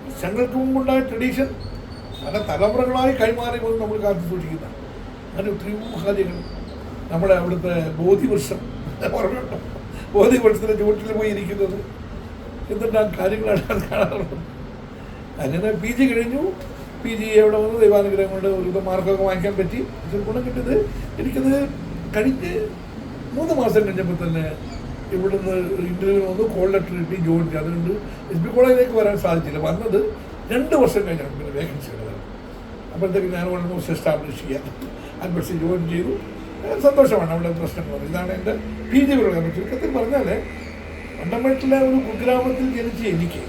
[SPEAKER 2] വർഷങ്ങൾക്ക് മുമ്പുണ്ടായ ട്രഡീഷൻ പല തലമുറകളായി കൈമാറി വന്ന് നമ്മൾ കാത്തു സൂക്ഷിക്കുന്നതാണ്. അങ്ങനെ ഒത്തിരിയോ കാര്യങ്ങൾ. നമ്മുടെ അവിടുത്തെ ബോധിവൃക്ഷം ഓർമ്മയുണ്ടോ? ബോധിവൃക്ഷത്തിൻ്റെ ചുവട്ടിൽ പോയി ഇരിക്കുന്നത് എന്തുണ്ടാകും കാര്യങ്ങളാണ് കാണാറുള്ളത്. അങ്ങനെ PG കഴിഞ്ഞു. PG എവിടെ വന്ന് ദൈവാനുഗ്രഹം കൊണ്ട് ഒരു മാർക്കൊക്കെ വാങ്ങിക്കാൻ പറ്റി. പക്ഷെ ഗുണം കിട്ടിയത് എനിക്കത് കഴിഞ്ഞ് 3 മാസം കഴിഞ്ഞപ്പോൾ തന്നെ ഇവിടുന്ന് ഇൻ്റർവ്യൂ വന്നു. കോൾ ലെറ്റർ കിട്ടി. ജോയിൻ ചെയ്തു. അതുകൊണ്ട് SB കോളേജിലേക്ക് വരാൻ സാധിച്ചില്ല. വന്നത് 2 വർഷം കഴിഞ്ഞാണ് പിന്നെ വേക്കൻസി ഉള്ളത്. അപ്പോഴത്തേക്ക് ഞാൻ ഓൾമോസ്റ്റ് എസ്റ്റാബ്ലിഷ് ചെയ്യാൻ അഡ്മിഷൻ ജോയിൻ ചെയ്തു. സന്തോഷമാണ്. അവിടെ പ്രശ്നങ്ങൾ. ഇതാണ് എൻ്റെ PG പ്രോഗ്രാം. ചുരുക്കത്തിൽ പറഞ്ഞാൽ ഫണ്ടമെൻ്റലിലെ ഒരു കുഗ്രാമത്തിൽ ജനിച്ച എനിക്ക്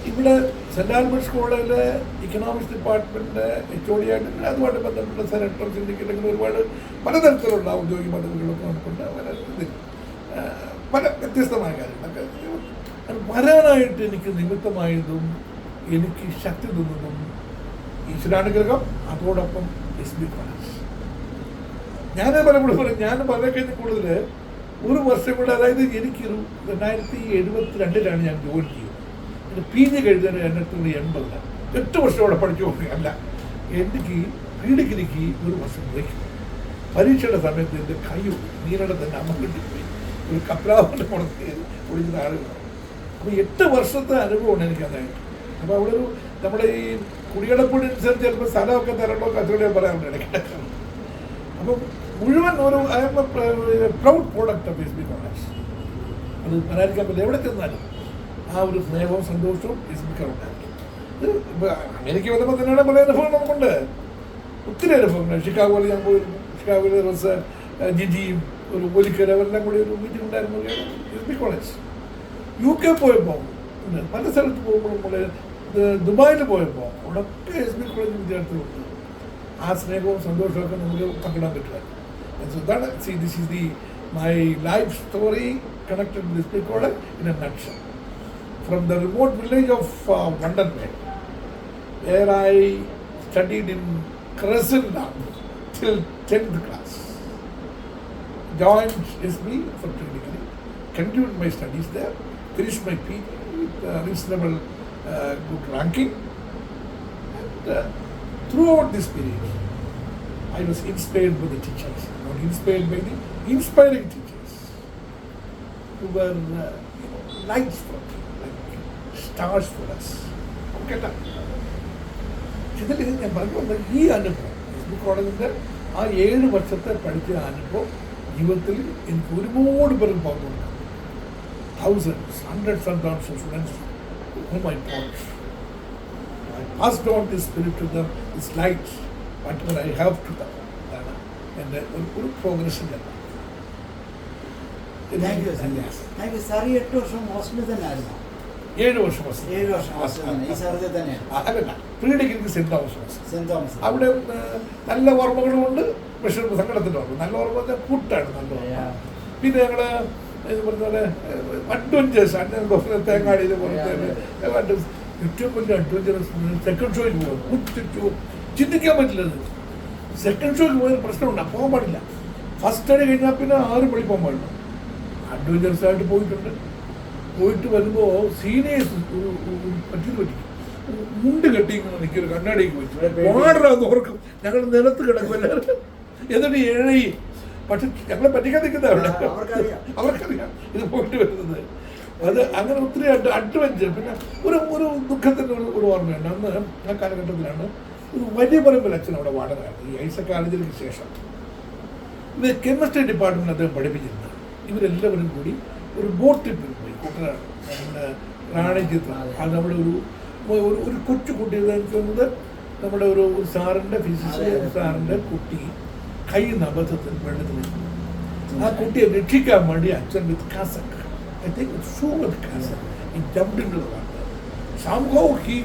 [SPEAKER 2] ഇവിടെ സെൻറ്റ് ആൽബർട്ട്സ് കോളേജിലെ ഇക്കണോമിക്സ് ഡിപ്പാർട്ട്മെൻറ്റ് HOD ആയിട്ട് അതുമായിട്ട് ബന്ധപ്പെട്ട സെനറ്റർ സിൻഡിക്കേറ്റ് അങ്ങനെ ഒരുപാട് പലതരത്തിലുള്ള ഔദ്യോഗിക പദവികളൊക്കെ നമുക്കുണ്ട്. പല വ്യത്യസ്തമായ കാര്യങ്ങളൊക്കെ വരാനായിട്ട് എനിക്ക് നിമിത്തമായതും എനിക്ക് ശക്തി തന്നതും ഈശ്വരാനുഗ്രഹം. അതോടൊപ്പം SB കോളേജ്. ഞാൻ പലപ്പോഴും പറയും, ഞാൻ പറഞ്ഞേക്കഴിഞ്ഞ കൂടുതൽ ഒരു വർഷം കൂടെ, അതായത് എനിക്കൊരു 1972 ഞാൻ ജോയിൻ ചെയ്തത്. എൻ്റെ PG കഴിഞ്ഞാൽ 1980 8 വർഷം അവിടെ പഠിച്ചു അല്ല. എനിക്ക് പ്രീഡിഗ്രിക്ക് ഒരു വർഷം ബ്രേക്ക്. പരീക്ഷയുടെ സമയത്ത് എൻ്റെ കൈ നീരുടെ തന്നെ അമ്മക്കിട്ടി പോയി. ഒരു കപ്രാവിൻ്റെ പുറത്ത് ഒളിക്കുന്ന ആളുകളാണ്. അപ്പോൾ 8 വർഷത്തെ അനുഭവമാണ് എനിക്കതായിട്ട്. അപ്പോൾ അവിടെ ഒരു നമ്മുടെ ഈ കുടിയടപ്പുടിനനുസരിച്ച് ചിലപ്പോൾ സ്ഥലമൊക്കെ തരണ്ടോ കച്ചവടം പറയാറുണ്ട് ഇടയ്ക്കിടയ്ക്ക്. അപ്പം മുഴുവൻ ഒരു I M A proud product of SB college. അത് പറയാതിരിക്കാൻ പറ്റില്ല. എവിടെ ചെന്നാലും ആ ഒരു സ്നേഹവും സന്തോഷവും SBക്കാർ ഉണ്ടാക്കി. ഇത് അമേരിക്ക വന്നപ്പോൾ തന്നെയാണ് പല അനുഭവം നമുക്കുണ്ട്. ഒത്തിരി അനുഭവങ്ങൾ. ഷിക്കാഗോയിൽ ഞാൻ പോയിരുന്നു. ഷിക്കാഗോയിൽ ദിവസം ജിജിയും ഒരു പോലിക്കര അവരെല്ലാം കൂടി ഒരു മീറ്റിംഗ് ഉണ്ടായിരുന്നു. SB college. UK പോയപ്പോൾ പല സ്ഥലത്ത് പോകുമ്പോൾ നമ്മൾ ദുബായിൽ പോയപ്പോൾ അവിടെയൊക്കെ SB കോളേജ് വിദ്യാർത്ഥികളുണ്ട്. ആ സ്നേഹവും സന്തോഷമൊക്കെ നമുക്ക് പങ്കിടാൻ പറ്റുമായിരുന്നു. ഇതാണ് this is my life story connected with SB college in A nutshell. From the remote village of Vandenberg, where I studied in Crescent till 10th class, joined SB for 2 degree, continued my studies there, finished my PG with reasonable good ranking, and throughout this period, I was inspired by the teachers, not inspired by the inspiring teachers, who were lights for me. Stars for us. കേട്ടാ ഇതിൽ ഞാൻ പറഞ്ഞു വന്ന ഈ അനുഭവം SB കോളേജിൻ്റെ ആ 7 വർഷത്തെ പഠിച്ച അനുഭവം ജീവിതത്തിൽ എനിക്ക് ഒരുപാട് പേർക്ക് പങ്കു കൊടുക്കാം. thousands, hundreds and thousands of students whom I taught. I passed on this spirit to them, this light, whatever I have to them. അതാണ് എൻ്റെ ഒരു പ്രോഗ്രഷൻ.
[SPEAKER 1] Thank you sir. ഈ 8 വർഷം ഹോസ്റ്റലിൽ തന്നെ ആയിരുന്നു?
[SPEAKER 2] 7 വർഷം
[SPEAKER 1] 7 വർഷം ഹോസ്റ്റലിൽ തന്നെ, ഈ സ്ഥലത്തിൽ തന്നെയാണ്?
[SPEAKER 2] അല്ലല്ല, പ്രീ ഡിഗ്രിക്ക് സെന്റ് തോമസ്.
[SPEAKER 1] അവിടെ
[SPEAKER 2] അവിടെ നല്ല ഓർമ്മകളുമുണ്ട്, പക്ഷേ സങ്കടത്തിൻ്റെ ഓർമ്മ. നല്ല ഓർമ്മ പറഞ്ഞാൽ കൂട്ടാണ് നല്ല ഓർമ്മ. പിന്നെ ഞങ്ങൾ പറഞ്ഞ പോലെ അഡ്വഞ്ചേഴ്സ് തേങ്ങാടിയിലെ പോലത്തെ ഏറ്റവും വലിയ അഡ്വഞ്ചറസ് സെക്കൻഡ് ഷോയിൽ പോകും. ചിന്തിക്കാൻ പറ്റില്ലത്. സെക്കൻഡ് ഷോയിൽ പോയാൽ പ്രശ്നമുണ്ട്, പോകാൻ പാടില്ല. ഫസ്റ്റ് സ്റ്റഡി കഴിഞ്ഞാൽ പിന്നെ 6 മണി പോകാൻ പാടില്ല. അഡ്വഞ്ചറസ് ആയിട്ട് പോയിട്ട് വരുമ്പോൾ സീനിയേഴ്സ് പറ്റി മുണ്ട് കെട്ടി ഇങ്ങനെ നിൽക്കൊരു കണ്ണാടിക്ക് വെച്ചു വാടരാന്ന് ഓർക്കും. ഞങ്ങൾ നിലത്ത് കിടക്കും എല്ലാവരും. എന്നിട്ട് എഴി. പക്ഷെ ഞങ്ങളെ പറ്റിക്കാൻ നിൽക്കുന്നവരുടെ അവർക്കറിയാം ഇത് പോയിട്ട് വരുന്നത്. അത് അങ്ങനെ ഒത്തിരി അഡ്വഞ്ചർ. പിന്നെ ഒരു ദുഃഖത്തിൻ്റെ ഒരു ഓർമ്മയുണ്ട്. അന്ന് ആ കാലഘട്ടത്തിലാണ് ഒരു വലിയ പറമ്പിൽ അച്ഛൻ അവിടെ വാടകയാണ്. ഈ ഐസക് കോളേജിലേക്ക് ശേഷം ഇവർ കെമിസ്ട്രി ഡിപ്പാർട്ട്മെൻറ്റ് അദ്ദേഹം പഠിപ്പിച്ചിരുന്നത്. ഇവരെല്ലാവരും കൂടി ഒരു ബോട്ട് ട്രിപ്പിൽ പോയി. കുട്ടനാട് നമ്മുടെ റാണി ചിത്ര. അത് നമ്മുടെ ഒരു കൊച്ചു കുട്ടി തോന്നുന്നത് നമ്മുടെ ഒരു സാറിൻ്റെ ഫിസിക്സ് സാറിൻ്റെ കുട്ടി കയ്യിൽ നിന്ന് അബദ്ധത്തിൽ വെള്ളത്തിൽ വീഴുന്നു. ആ കുട്ടിയെ രക്ഷിക്കാൻ വേണ്ടി അച്ഛൻ വിത്ത് കാസക്, ഐ തിങ്ക് ഷൂ വിത്ത് കാസക്, ഈ ജംപ്ഡിൻ്റെ സംഭവം ഈ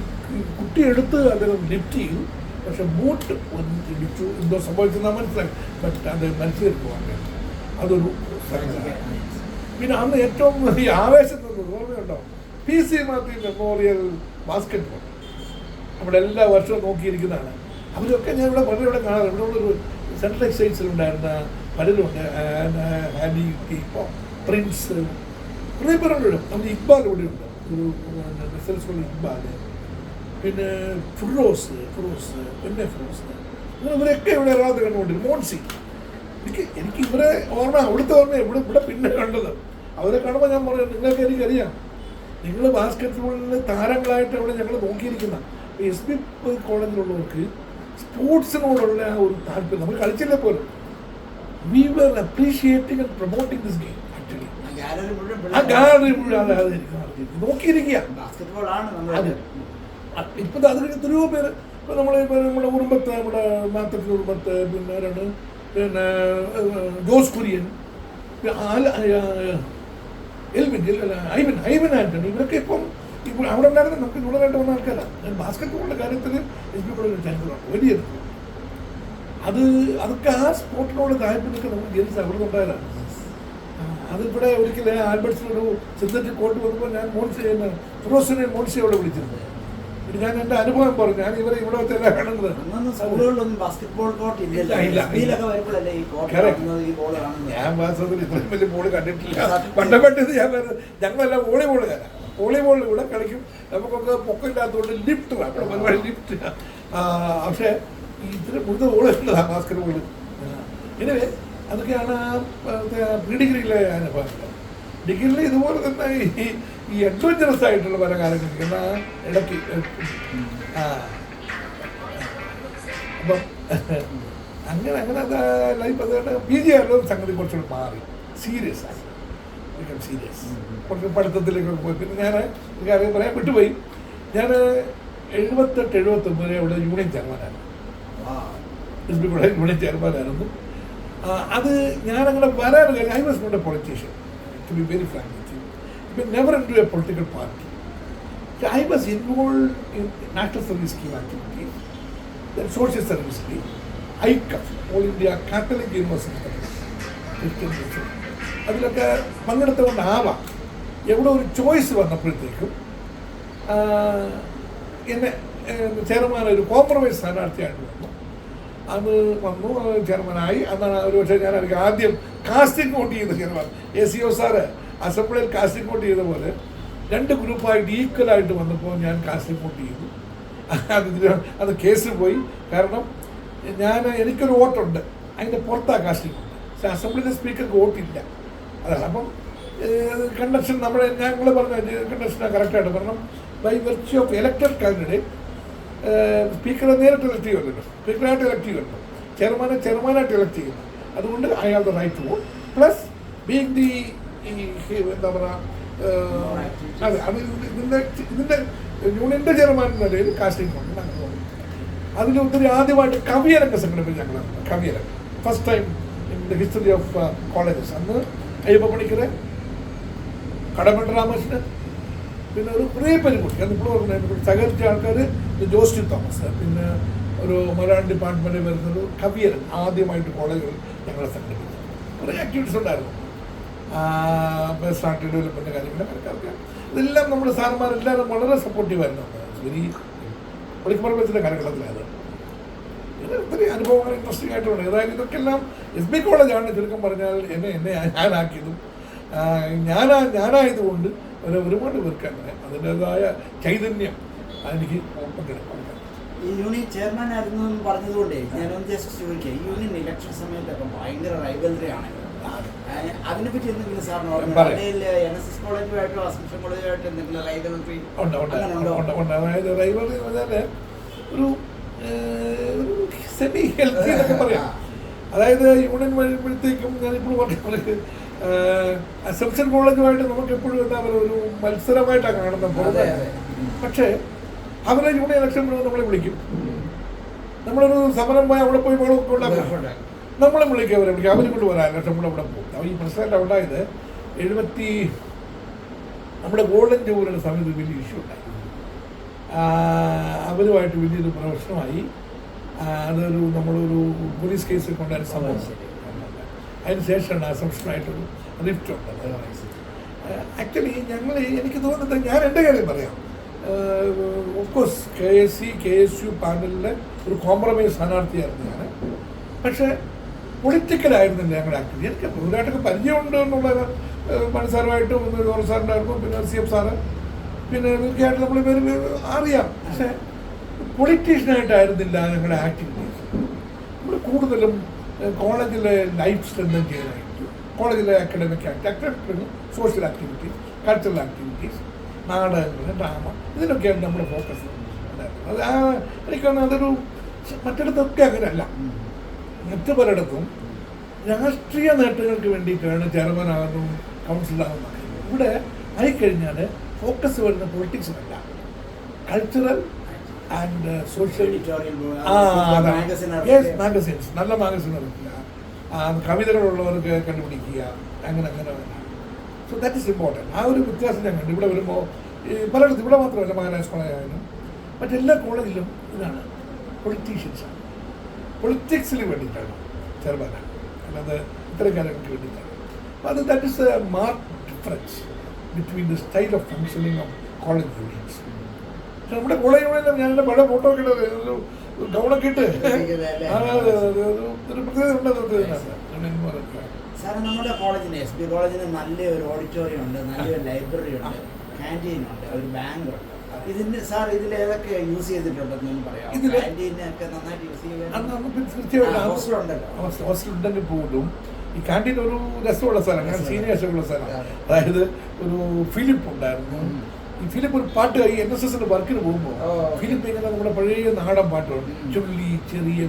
[SPEAKER 2] കുട്ടി എടുത്ത് അദ്ദേഹം ലിഫ്റ്റ് ചെയ്തു. പക്ഷെ ബോട്ട് ഒന്ന് ഇടിച്ചു. എന്തോ സംഭവിച്ചെന്നാൽ മനസ്സിലായി. പക്ഷെ അത് മനസ്സിലേക്ക് പോകാൻ പറ്റും. അതൊരു സ്ഥലമാണ്. പിന്നെ അന്ന് ഏറ്റവും വലിയ ആവേശം തോന്നുന്നത് ഓർമ്മയുണ്ടോ? PC Mathew memorial basket ball നമ്മുടെ എല്ലാ വർഷവും നോക്കിയിരിക്കുന്നതാണ്. അവരൊക്കെ ഞാൻ ഇവിടെ കാണാറ്. ഇവിടെ ഉള്ളൊരു സെൻട്രൽ എക്സൈസിലുണ്ടായിരുന്ന പലരുണ്ട്. ഹാൻഡി ഇപ്പോൾ പ്രിൻസ് കുറേ പേരുണ്ട്. നമ്മുടെ ഇക്ബാൽ ഇവിടെ ഉണ്ട്, ഒരു റിസൾട്ട് ഇക്ബാൽ. പിന്നെ ഫിറോസ് പിന്നെ അങ്ങനെ ഇവരൊക്കെ ഇവിടെ എറണാകുളത്ത് കണ്ടുകൊണ്ടിരുന്നു. മോൺസി. എനിക്ക് ഇവരെ ഓർമ്മ, അവിടുത്തെ ഓർമ്മ ഇവിടെ പിന്നെ കണ്ടത്. അവരെ കാണുമ്പോൾ ഞാൻ പറയാം, നിങ്ങൾക്ക് എനിക്കറിയാം, നിങ്ങൾ ബാസ്കറ്റ് ബോളിൽ താരങ്ങളായിട്ട് അവിടെ ഞങ്ങൾ നോക്കിയിരിക്കുന്ന SP കോളേജിലുള്ളവർക്ക് സ്പോർട്സിനോടുള്ള ആ ഒരു താല്പര്യം. നമ്മൾ കളിച്ചില്ലേ പോലും. We were appreciating and promoting this game. Actually ആ ഗാലറി മുഴുവൻ അതായത് നോക്കിയിരിക്കുക. അതെ, ഇപ്പം അത് എത്രയോ പേര് ഇപ്പം നമ്മുടെ കുടുംബത്തെ, നമ്മുടെ നാട്ടത്തിൻ്റെ കുടുംബത്തെ, പിന്നെ ജോസ് കുര്യൻ, ഐവൻ ആന്റണി, ഇവരൊക്കെ ഇപ്പം അവിടെ ഉണ്ടായിരുന്ന നമുക്ക് കൂടുതലായിട്ട് വന്ന ആൾക്കാരാണ്. ബാസ്കറ്റ് ബോളിൻ്റെ കാര്യത്തിൽ SP കോളേജിൽ ചാൻസലാണ് വലിയത്. അതൊക്കെ ആ സ്പോർട്ടിനോട് താല്പര്യമൊക്കെ നമുക്ക് ജനിച്ച് അവിടെ ഉണ്ടായതാണ്. അതിവിടെ ഒരിക്കലും ആൽബർട്സിനൊരു സിന്തറ്റിക് കോർട്ട് വന്നപ്പോൾ ഞാൻ ഫിറോസിനെ മോൺസിയെ അവിടെ വിളിച്ചിരുന്നു. പിന്നെ ഞാൻ എൻ്റെ അനുഭവം പറഞ്ഞു. ഞാൻ ഇവിടെ വെച്ചല്ല കാണുന്നത്. ഞാൻ വാസ്തവത്തിൽ ഇത്രയും വലിയ ബോൾ കണ്ടിട്ടില്ല. പണ്ടപ്പെട്ടത് ഞങ്ങളെല്ലാം വോളിബോളുകാരാണ്. വോളിബോളിൽ ഇവിടെ കളിക്കും. നമുക്കൊക്കെ പൊക്കമില്ലാത്തതുകൊണ്ട് ലിഫ്റ്റാണ് അവിടെ പരിപാടി, ലിഫ്റ്റ്. പക്ഷേ ഇത്ര മുഴുത്ത ബോളുള്ളത് ബാസ്കറ്റ് ബോൾ. എനിവേ അതൊക്കെയാണ് പ്രീ ഡിഗ്രിയിലെ അനുഭവങ്ങൾ. ഡിഗ്രിയിൽ ഇതുപോലെ തന്നെ ഈ അഡ്വഞ്ചറസ് ആയിട്ടുള്ള പല കാര്യങ്ങൾ എന്നാൽ ഇടയ്ക്ക് അപ്പം അങ്ങനെ ലൈഫ് അതുകൊണ്ട് PG ആയിട്ടുള്ള സംഗതി കുറച്ചുകൂടി മാറി സീരിയസ് ആയി. കുറച്ച് പഠിത്തത്തിലേക്കൊക്കെ പോയി. പിന്നെ ഞാൻ ഒരു കാര്യം പറയാൻ വിട്ടുപോയി. ഞാൻ 78-79 അവിടെ യൂണിയൻ ചെയർമാനായിരുന്നു. SP കോളേജ് യൂണിയൻ ചെയർമാനായിരുന്നു. അത് ഞാനങ്ങനെ വരാൻ കഴിഞ്ഞ I was not a politician, to be very frank with you. But never into a political party. So I was involved in National Service Scheme activities, then Social Service Scheme, ICAF, All India Catholic University Christian Mission. അതിലൊക്കെ പങ്കെടുത്തുകൊണ്ടാവാം. എവിടെ ഒരു choice വന്നപ്പോഴത്തേക്കും എന്നെ chairman ഒരു compromise സ്ഥാനാർത്ഥിയായിട്ട് വന്നു. അത് വന്നു, ചെയർമാനായി. അന്നാണ് ഒരു പക്ഷേ ഞാൻ ആദ്യം കാസ്റ്റിംഗ് വോട്ട് ചെയ്ത ചെയർമാൻ. ACO സാറ് അസംബ്ലിയിൽ കാസ്റ്റിംഗ് വോട്ട് ചെയ്ത പോലെ 2 ഗ്രൂപ്പായിട്ട് ഈക്വലായിട്ട് വന്നപ്പോൾ ഞാൻ കാസ്റ്റിംഗ് വോട്ട് ചെയ്തു. അത് കേസിൽ പോയി. കാരണം എനിക്കൊരു വോട്ടുണ്ട്, അതിൻ്റെ പുറത്താണ് കാസ്റ്റിംഗ് വോട്ട്. പക്ഷേ അസംബ്ലിയിലെ സ്പീക്കർക്ക് വോട്ടില്ല. അതാണ്. അപ്പം കണ്ടക്ഷൻ ഞങ്ങൾ പറഞ്ഞ കണ്ടക്ഷനാണ് കറക്റ്റായിട്ട്. കാരണം by virtue of elected candidate സ്പീക്കറെ നേരിട്ട് ഇലക്ട് ചെയ്യുമല്ലോ, സ്പീക്കറായിട്ട് ഇലക്ട് ചെയ്യുമല്ലോ, ചെയർമാനായിട്ട് ഇലക്ട് ചെയ്യുന്നു. അതുകൊണ്ട് I have the right to vote. Plus being the എന്താ പറയുക, അതെ, അത് ഇതിൻ്റെ യൂണിയൻ്റെ ചെയർമാൻ എന്ന നിലയിൽ കാസ്റ്റിംഗ് കൊണ്ട് അങ്ങനെ തോന്നി. അതിലൊത്തിരി ആദ്യമായിട്ട് കവിയരംഗം സംഘടിപ്പിച്ച് ഞങ്ങൾ കവിയരംഗം first time in the history of colleges. അന്ന് അയ്യപ്പ പണിക്കര്, കടമറ്റ രാമകൃഷ്ണൻ, പിന്നെ ഒരു കുറേ പേര് കൂടി ഞാൻ ഇപ്പോൾ പറഞ്ഞു സഹകരിച്ച ആൾക്കാർ ജോസ്റ്റി തോമസ്, പിന്നെ ഒരു മലയാളം ഡിപ്പാർട്ട്മെൻറ്റിൽ വരുന്നൊരു കവിയരൻ ആദ്യമായിട്ട് കോളേജുകൾ ഞങ്ങളെ സംഘടിപ്പിച്ചു. കുറേ ആക്ടിവിറ്റീസ് ഉണ്ടായിരുന്നു. സ്റ്റാർട്ട് ഡെവലപ്മെൻറ്റ് കാര്യങ്ങളൊക്കെ ഇതെല്ലാം നമ്മുടെ സാറന്മാരെല്ലാവരും വളരെ സപ്പോർട്ടീവായിരുന്നു. വെരി പഠിക്കുമ്പോഴത്തെ കാലഘട്ടത്തിലായത് ഒത്തിരി അനുഭവങ്ങൾ ഇൻട്രസ്റ്റിംഗ് ആയിട്ടുണ്ട്. ഏതായാലും ഇതൊക്കെല്ലാം എസ് ബി കോളേജാണ് ചുരുക്കം പറഞ്ഞാൽ എന്നെ ഞാനാക്കിയതും. ഞാനായതുകൊണ്ട് ഒരുപാട് പേർക്ക് അങ്ങനെ അതിൻ്റെതായ ചൈതന്യം എനിക്ക് പങ്കെടുക്കാം.
[SPEAKER 1] ഈ യൂണിയൻ ചെയർമാൻ ആയിരുന്നു എന്ന് പറഞ്ഞതുകൊണ്ടേ ഞാനൊന്ന് ജസ്റ്റ് ചോദിക്കാം, ഈ യൂണിയൻ ഇലക്ഷൻ സമയത്തൊക്കെ ഭയങ്കര റൈവലറി ആണ്. അതിനെപ്പറ്റി എന്തെങ്കിലും സാറിന് NSS കോളേജുമായിട്ടോ അസംഷൻ കോളേജുമായിട്ടോ എന്തെങ്കിലും റൈവലറി
[SPEAKER 2] ഉണ്ട്? അതായത് റൈവലറി എന്ന് പറഞ്ഞാൽ ഒരു സെമി ഹെൽത്തി എന്നൊക്കെ പറയാം. അതായത് യൂണിയൻ വരുമ്പോഴത്തേക്കും ഞാനിപ്പോൾ പറഞ്ഞ അസംഷൻ കോളേജുമായിട്ട് നമുക്ക് എപ്പോഴും എന്താ പറയുക ഒരു മത്സരമായിട്ടാണ് കാണുന്നത്. പക്ഷേ അവരെ യൂണിയൻ ഇലക്ഷൻ വരുമ്പോൾ നമ്മളെ വിളിക്കും. നമ്മളൊരു സമരം പോയി അവിടെ പോയി വെള്ളമൊക്കെ ഉണ്ടാക്കും, നമ്മളെ വിളിക്കും, അവരെ വിളിക്കും, അവരും കൊണ്ട് വരാൻ ഇലക്ഷൻ കൂടെ അവിടെ പോകും. അപ്പോൾ ഈ പ്രശ്നമെല്ലാം ഉണ്ടായത് നമ്മുടെ ഗോൾഡൻ ജൂബിലിയുടെ സമയത്ത് വലിയ ഇഷ്യൂ ഉണ്ടായി. അവരുമായിട്ട് വലിയൊരു പ്രശ്നമായി. അതൊരു നമ്മളൊരു പോലീസ് കേസിൽ കൊണ്ടുവരുന്ന സംഭവം. അതിന് ശേഷമാണ് അസംഷനായിട്ടൊരു റിഫ്റ്റ് ഉണ്ട്. ആക്ച്വലി എനിക്ക് തോന്നുന്നത് ഞാൻ എൻ്റെ കാര്യം പറയാം. ഓഫ്കോഴ്സ് KSU പാനലിലെ ഒരു കോംപ്രമൈസ് സ്ഥാനാർത്ഥിയായിരുന്നു ഞാൻ. പക്ഷേ പൊളിറ്റിക്കലായിരുന്നില്ല ഞങ്ങളുടെ ആക്ടിവിറ്റി. എനിക്ക് കൂടുതലായിട്ടൊക്കെ പരിചയമുണ്ട് എന്നുള്ളത് മനസ്സാറുമായിട്ടും ഒന്ന് ജോർജ് സാറുണ്ടായിരുന്നു, പിന്നെ CF സാറ്, പിന്നെ ഇതൊക്കെയായിട്ട് നമ്മൾ പേര് അറിയാം. പക്ഷേ പൊളിറ്റീഷ്യനായിട്ടായിരുന്നില്ല ഞങ്ങളുടെ ആക്ടിവിറ്റീസ്. നമ്മൾ കൂടുതലും കോളേജിലെ ലൈഫ് സ്ട്രെങ്തൻ ചെയ്യാനായിട്ട് കോളേജിലെ academic social activities, cultural activities, നാടകങ്ങൾ, ഡ്രാമ, ഇതിലൊക്കെയാണ് നമ്മുടെ ഫോക്കസ് ഉണ്ടായിരുന്നത്. എനിക്ക് തോന്നുന്നത് അതൊരു മറ്റിടത്തൊക്കെ അങ്ങനെയല്ല. മറ്റു പലയിടത്തും രാഷ്ട്രീയ നേട്ടങ്ങൾക്ക് വേണ്ടിയിട്ടാണ് ചെയർമാനാകുന്നതും കൗൺസിലറാകുന്നതും. ഇവിടെ ആയിക്കഴിഞ്ഞാൽ ഫോക്കസ് വരുന്ന പൊളിറ്റിക്സിനല്ല, കൾച്ചറൽ ആൻഡ് സോഷ്യൽ മാഗസിൻസ്, നല്ല മാഗസിൻ ഇറക്കുക, കവിതകളുള്ളവർക്ക് കണ്ടുപിടിക്കുക, അങ്ങനെ. So that is important. ആ ഒരു വ്യത്യാസം ഞാൻ കണ്ടു. ഇവിടെ വരുമ്പോൾ പലയിടത്തും, ഇവിടെ മാത്രമല്ല, മഹാരാജ് കോളേജായാലും മറ്റെല്ലാ കോളേജിലും ഇതാണ്, പൊളിറ്റീഷ്യൻസാണ്, പൊളിറ്റിക്സിന് വേണ്ടിയിട്ടാണ് ചെയർമാനാണ്, അല്ലാതെ ഇത്തരം കാര്യങ്ങൾക്ക് വേണ്ടിയിട്ടാണ്. അപ്പോൾ that is A mark difference between the style of functioning of college unions. പക്ഷെ നമ്മുടെ കോളേജ് യൂണിയൻ ഞാൻ പഴയ ഫോട്ടോ ഒക്കെ ഒരു ഗൗണൊക്കെ ഇട്ട് ഒരു പ്രത്യേകത ഉണ്ട്.
[SPEAKER 1] സാറ് നമ്മുടെ കോളേജിന് SB കോളേജിന് നല്ലൊരു ഓഡിറ്റോറിയം ഉണ്ട്, നല്ലൊരു ലൈബ്രറി ഉണ്ട്, ക്യാൻറ്റീൻ ഉണ്ട്, ഒരു ബാങ്ക് ഉണ്ട്. ഇതിന് സാർ ഇതിൽ ഏതൊക്കെ യൂസ് ചെയ്തിട്ടുണ്ടെന്ന് പറയാം? ക്യാൻറ്റീനൊക്കെ നന്നായിട്ട് യൂസ് ചെയ്യാൻ
[SPEAKER 2] ഹോസ്റ്റലുണ്ടെങ്കിൽ പോലും ഈ ക്യാൻറ്റീൻ ഒരു രസമുള്ള സ്ഥലം, ഞാൻ സീനിയേഴ്സുള്ള സ്ഥലം. അതായത് ഒരു ഫിലിപ്പ് ഉണ്ടായിരുന്നു. ഈ ഫിലിപ്പ് ഒരു പാട്ട് ഈ NSSന്റെ വർക്കിന് പോകുമ്പോൾ ഫിലിപ്പ് ഇങ്ങനെ നമ്മുടെ പഴയ നാടൻ പാട്ടുകളുണ്ട്, ചുള്ളി ചെറിയ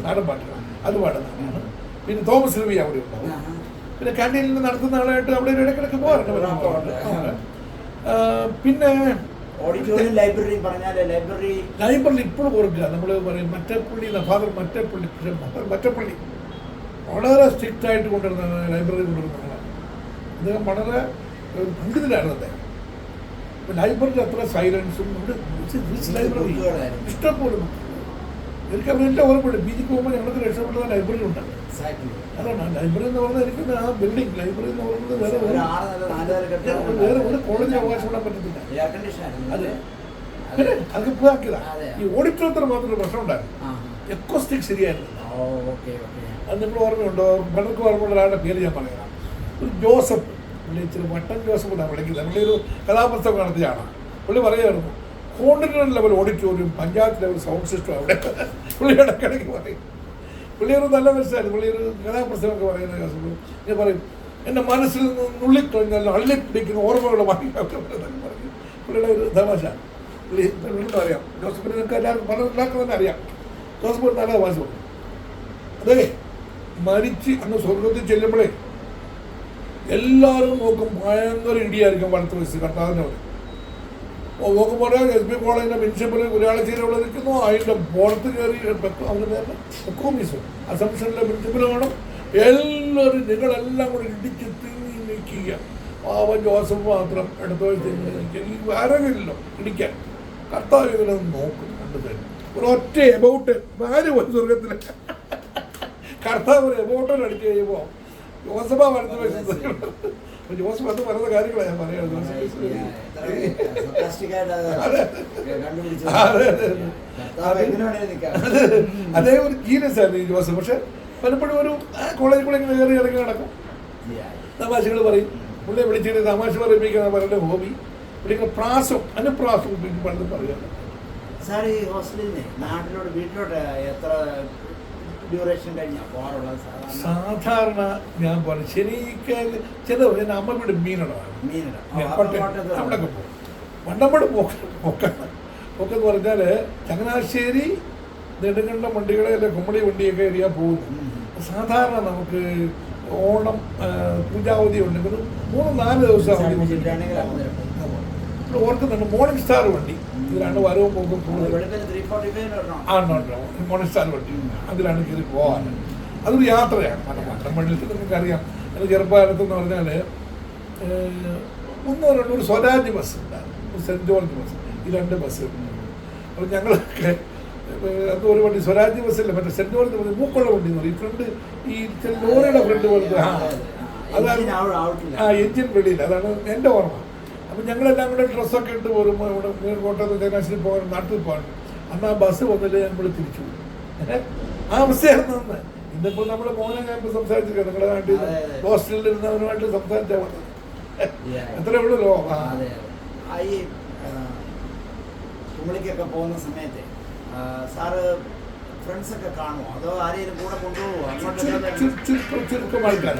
[SPEAKER 2] നാടൻ പാട്ടുകൾ, അത് പാടുന്നതാണ്. പിന്നെ തോമസ് രവി അവിടെ ഉണ്ടാവും. പിന്നെ ക്യാൻറ്റീനിൽ നടത്തുന്ന ആളായിട്ട് അവിടെ ഇടയ്ക്കിടയ്ക്ക് പോകാറുണ്ട്. പിന്നെ
[SPEAKER 1] ഓഡിറ്റോറിയം ലൈബ്രറി പറഞ്ഞാൽ ലൈബ്രറി
[SPEAKER 2] ഇപ്പോഴും ഓർക്കുക. നമ്മൾ പറയും മറ്റപ്പള്ളി, ഫാദർ മറ്റപ്പള്ളി വളരെ സ്ട്രിക്റ്റ് ആയിട്ട് കൊണ്ടുവരുന്ന ലൈബ്രറി കൊണ്ടുവരുന്ന ആളാണ്. അദ്ദേഹം വളരെ പണ്ഡിതനായിരുന്നു അദ്ദേഹം. ലൈബ്രറി അത്ര സൈലൻസും ലൈബ്രറി ഇഷ്ടംപോലെ. എനിക്കത് എല്ലാം ഓർമ്മയുണ്ട്. PG പോകുമ്പോൾ ഞങ്ങൾക്ക് രക്ഷപ്പെട്ട ലൈബ്രറി ഉണ്ട്. അതാണ് ലൈബ്രറി എന്ന് പറഞ്ഞാൽ എനിക്ക് ആ ബിൽഡിംഗ് ലൈബ്രറി എന്ന് പറയുന്നത് വേറെ ഒരു കോളേജിൽ അവകാശപ്പെടാൻ പറ്റത്തില്ല. അതെ, അതൊക്കെ ഇതാക്കിയതാണ്. ഈ ഓഡിറ്റോറിയത്തിന് മാത്രം പ്രശ്നം ഉണ്ടായിരുന്നു. എക്കോസ്റ്റിക് ശരിയായിരുന്നു. അത് നിങ്ങൾ ഓർമ്മയുണ്ടോ? പലർക്കും ഓർമ്മയുള്ള ഒരാളുടെ പേര് ഞാൻ പറയാം. ഒരു ജോസഫ്, പുള്ളി ഇച്ചിരി മട്ടൻ ജോസഫ് എന്നാണ് വിളിക്കുന്നത്. പുള്ളി ഒരു കഥാപുസ്തകം നടത്തിയാണ്. പുള്ളി പറയുമായിരുന്നു continental level auditorium, panchayat level sound system അവിടെ. പുള്ളി ഇടയ്ക്കിടയ്ക്ക് പറയും. പുള്ളി ഒരു നല്ല മനസ്സിലായിരുന്നു. പുള്ളി ഒരു കഥാപുസ്തകമൊക്കെ പറയുന്ന ജോസഫ് ഞാൻ പറയും, എൻ്റെ മനസ്സിൽ നിന്ന് നുള്ളിക്കഴിഞ്ഞാൽ അള്ളിപ്പിടിക്കുന്ന ഓർമ്മകൾ വാങ്ങിയൊക്കെ പറയും. പുള്ളിയുടെ ഒരു തമാശ. പുള്ളി അറിയാം. ജോസഫിനെ നിങ്ങൾക്ക് എല്ലാവർക്കും പലർക്കും തന്നെ അറിയാം. ജോസഫ് ഒരു നല്ല തമാശ പറയും. അതെ, മരിച്ച് അങ്ങ് സ്വർഗത്തിൽ ചെല്ലുമ്പോഴേ എല്ലാവരും നോക്കും ഭയങ്കര ഇടിയായിരിക്കും വലത്ത് വയസ്സ് കർത്താവിൻ്റെ അവിടെ. നോക്കുമ്പോൾ SB കോളേജിൻ്റെ പ്രിൻസിപ്പൽ ഒരാളെ നിൽക്കുന്നു. അതിൻ്റെ പുറത്ത് കയറി അവരുടെ പേര് എക്കോമീസ്, അസംഷനിലെ പ്രിൻസിപ്പൽ കാണും, എല്ലാവരും നിങ്ങളെല്ലാം കൂടെ ഇടിച്ച് തിങ്ങി നിൽക്കുക. പാവം ജോസഫ് മാത്രം ഇടത്തോളം തിങ്ങി നിൽക്കുക. ഈ ആരെങ്കിലോ ഇടിക്കാൻ കർത്താവ് ഇവരൊന്ന് നോക്കും. കണ്ടുതരും ഒരൊറ്റ എബൌട്ട് ആര് പോയി സ്വർഗത്തിൽ കർത്താവ് ഒരു എബൌട്ടോട് അടിച്ചു കഴിയുമ്പോൾ ജോസഫ വലത്ത് വശത്ത് ജോസഫ് അത് പറയുന്ന കാര്യങ്ങളാണ് ഞാൻ പറയുന്നത്. അതേ ഒരു ജീനസ് ആയിരുന്നു ഈ ജോസഫ്. പക്ഷെ പലപ്പോഴും ഒരു കോളേജിൽ കൂടെ ഇങ്ങനെ കയറി ഇറങ്ങി നടക്കും, തമാശകൾ പറയും. പുള്ളിയെ വിളിച്ചിട്ട് തമാശ പറയിപ്പിക്കുന്ന അവരുടെ ഹോബി. പുള്ളിങ്ങനെ പ്രാസം അനുപ്രാസം പലതും പറയുക.
[SPEAKER 1] സാർ ഈ ഹോസ്റ്റലിൽ നാട്ടിലോട്ട് വീട്ടിലോട്ട് എത്ര ഡ്യൂറേഷൻ കഴിഞ്ഞാൽ പോകാറുള്ളത്?
[SPEAKER 2] സാധാരണ ഞാൻ പറഞ്ഞു ശരിക്ക് ചില എൻ്റെ അമ്മ വീട് മീനടമാണ്. അവിടെയൊക്കെ പോകും. വണ്ടമ്പട് പോക്കെന്ന് പറഞ്ഞാൽ ചങ്ങനാശ്ശേരി നെടുങ്കണ്ടം വണ്ടികളെ അല്ലെ കുമ്മളി വണ്ടിയൊക്കെ ഏരിയ പോകുന്നു. സാധാരണ നമുക്ക് ഓണം പൂജാവധി ഉണ്ടെങ്കിൽ 3-4 ദിവസം അവധി ഓർക്കുന്നുണ്ട്. മോർണിംഗ് സ്റ്റാർ വണ്ടി ഇതിലാണ് വരവും പോകും കൂടുതൽ. മോർണിംഗ് സ്റ്റാർ വണ്ടി അതിലാണ് കയറി പോകാൻ. അതൊരു യാത്രയാണ്. വണ്ടമ്പള്ളിൽ നിങ്ങൾക്കറിയാം, എൻ്റെ ചെറുപ്പകാലത്തെന്ന് പറഞ്ഞാൽ 1 സ്വരാജ് ബസ് ഉണ്ടായിരുന്നു, സെൻറ്റ് ജോർജ് ബസ്. ഈ 2 ബസ്. അപ്പോൾ ഞങ്ങളൊക്കെ അത് ഒരു വണ്ടി സ്വരാജ് ബസ്സില്ല, മറ്റേ സെൻറ്റ് ജോർജ് ബസ് മൂക്കുള്ള വണ്ടി എന്ന് പറയും. ഫ്രണ്ട് ഈ ലോറിയുടെ ഫ്രണ്ട് പോലത്തെ അതാണ് എഞ്ചിൻ വെളിയിൽ. അതാണ് എൻ്റെ ഓർമ്മ. അപ്പം ഞങ്ങളെല്ലാം കൂടെ ഡ്രസ്സൊക്കെ ഇട്ട് പോരുമ്പോൾ ഇവിടെ കോട്ടയത്ത് ചങ്ങനാശ്ശേരി പോകാൻ നാട്ടിൽ പോകാൻ അന്ന് ആ ബസ് വന്നിട്ട് ഞങ്ങൾ തിരിച്ചു പോകും. ആ അവസ്ഥയായിരുന്നു അന്ന്. ഇന്നിപ്പോൾ നമ്മൾ മോനെ ഞാൻ ഇപ്പോൾ സംസാരിച്ചിരിക്കുക, നിങ്ങളുടെ നാട്ടിൽ ഹോസ്റ്റലിൽ ഇരുന്നവരുമായിട്ട് സംസാരിച്ചാൽ വന്നത്. അത്രേ ഉള്ളൂ ലോകം.
[SPEAKER 1] ഈ കുമളിക്കൊക്കെ പോകുന്ന സമയത്ത് സാറ് ഫ്രണ്ട്സൊക്കെ കാണുമോ, അതോ ആരെയും കൂടെ കൊണ്ടുപോകുമോ?
[SPEAKER 2] ചുരുക്കം ആൾക്കാർ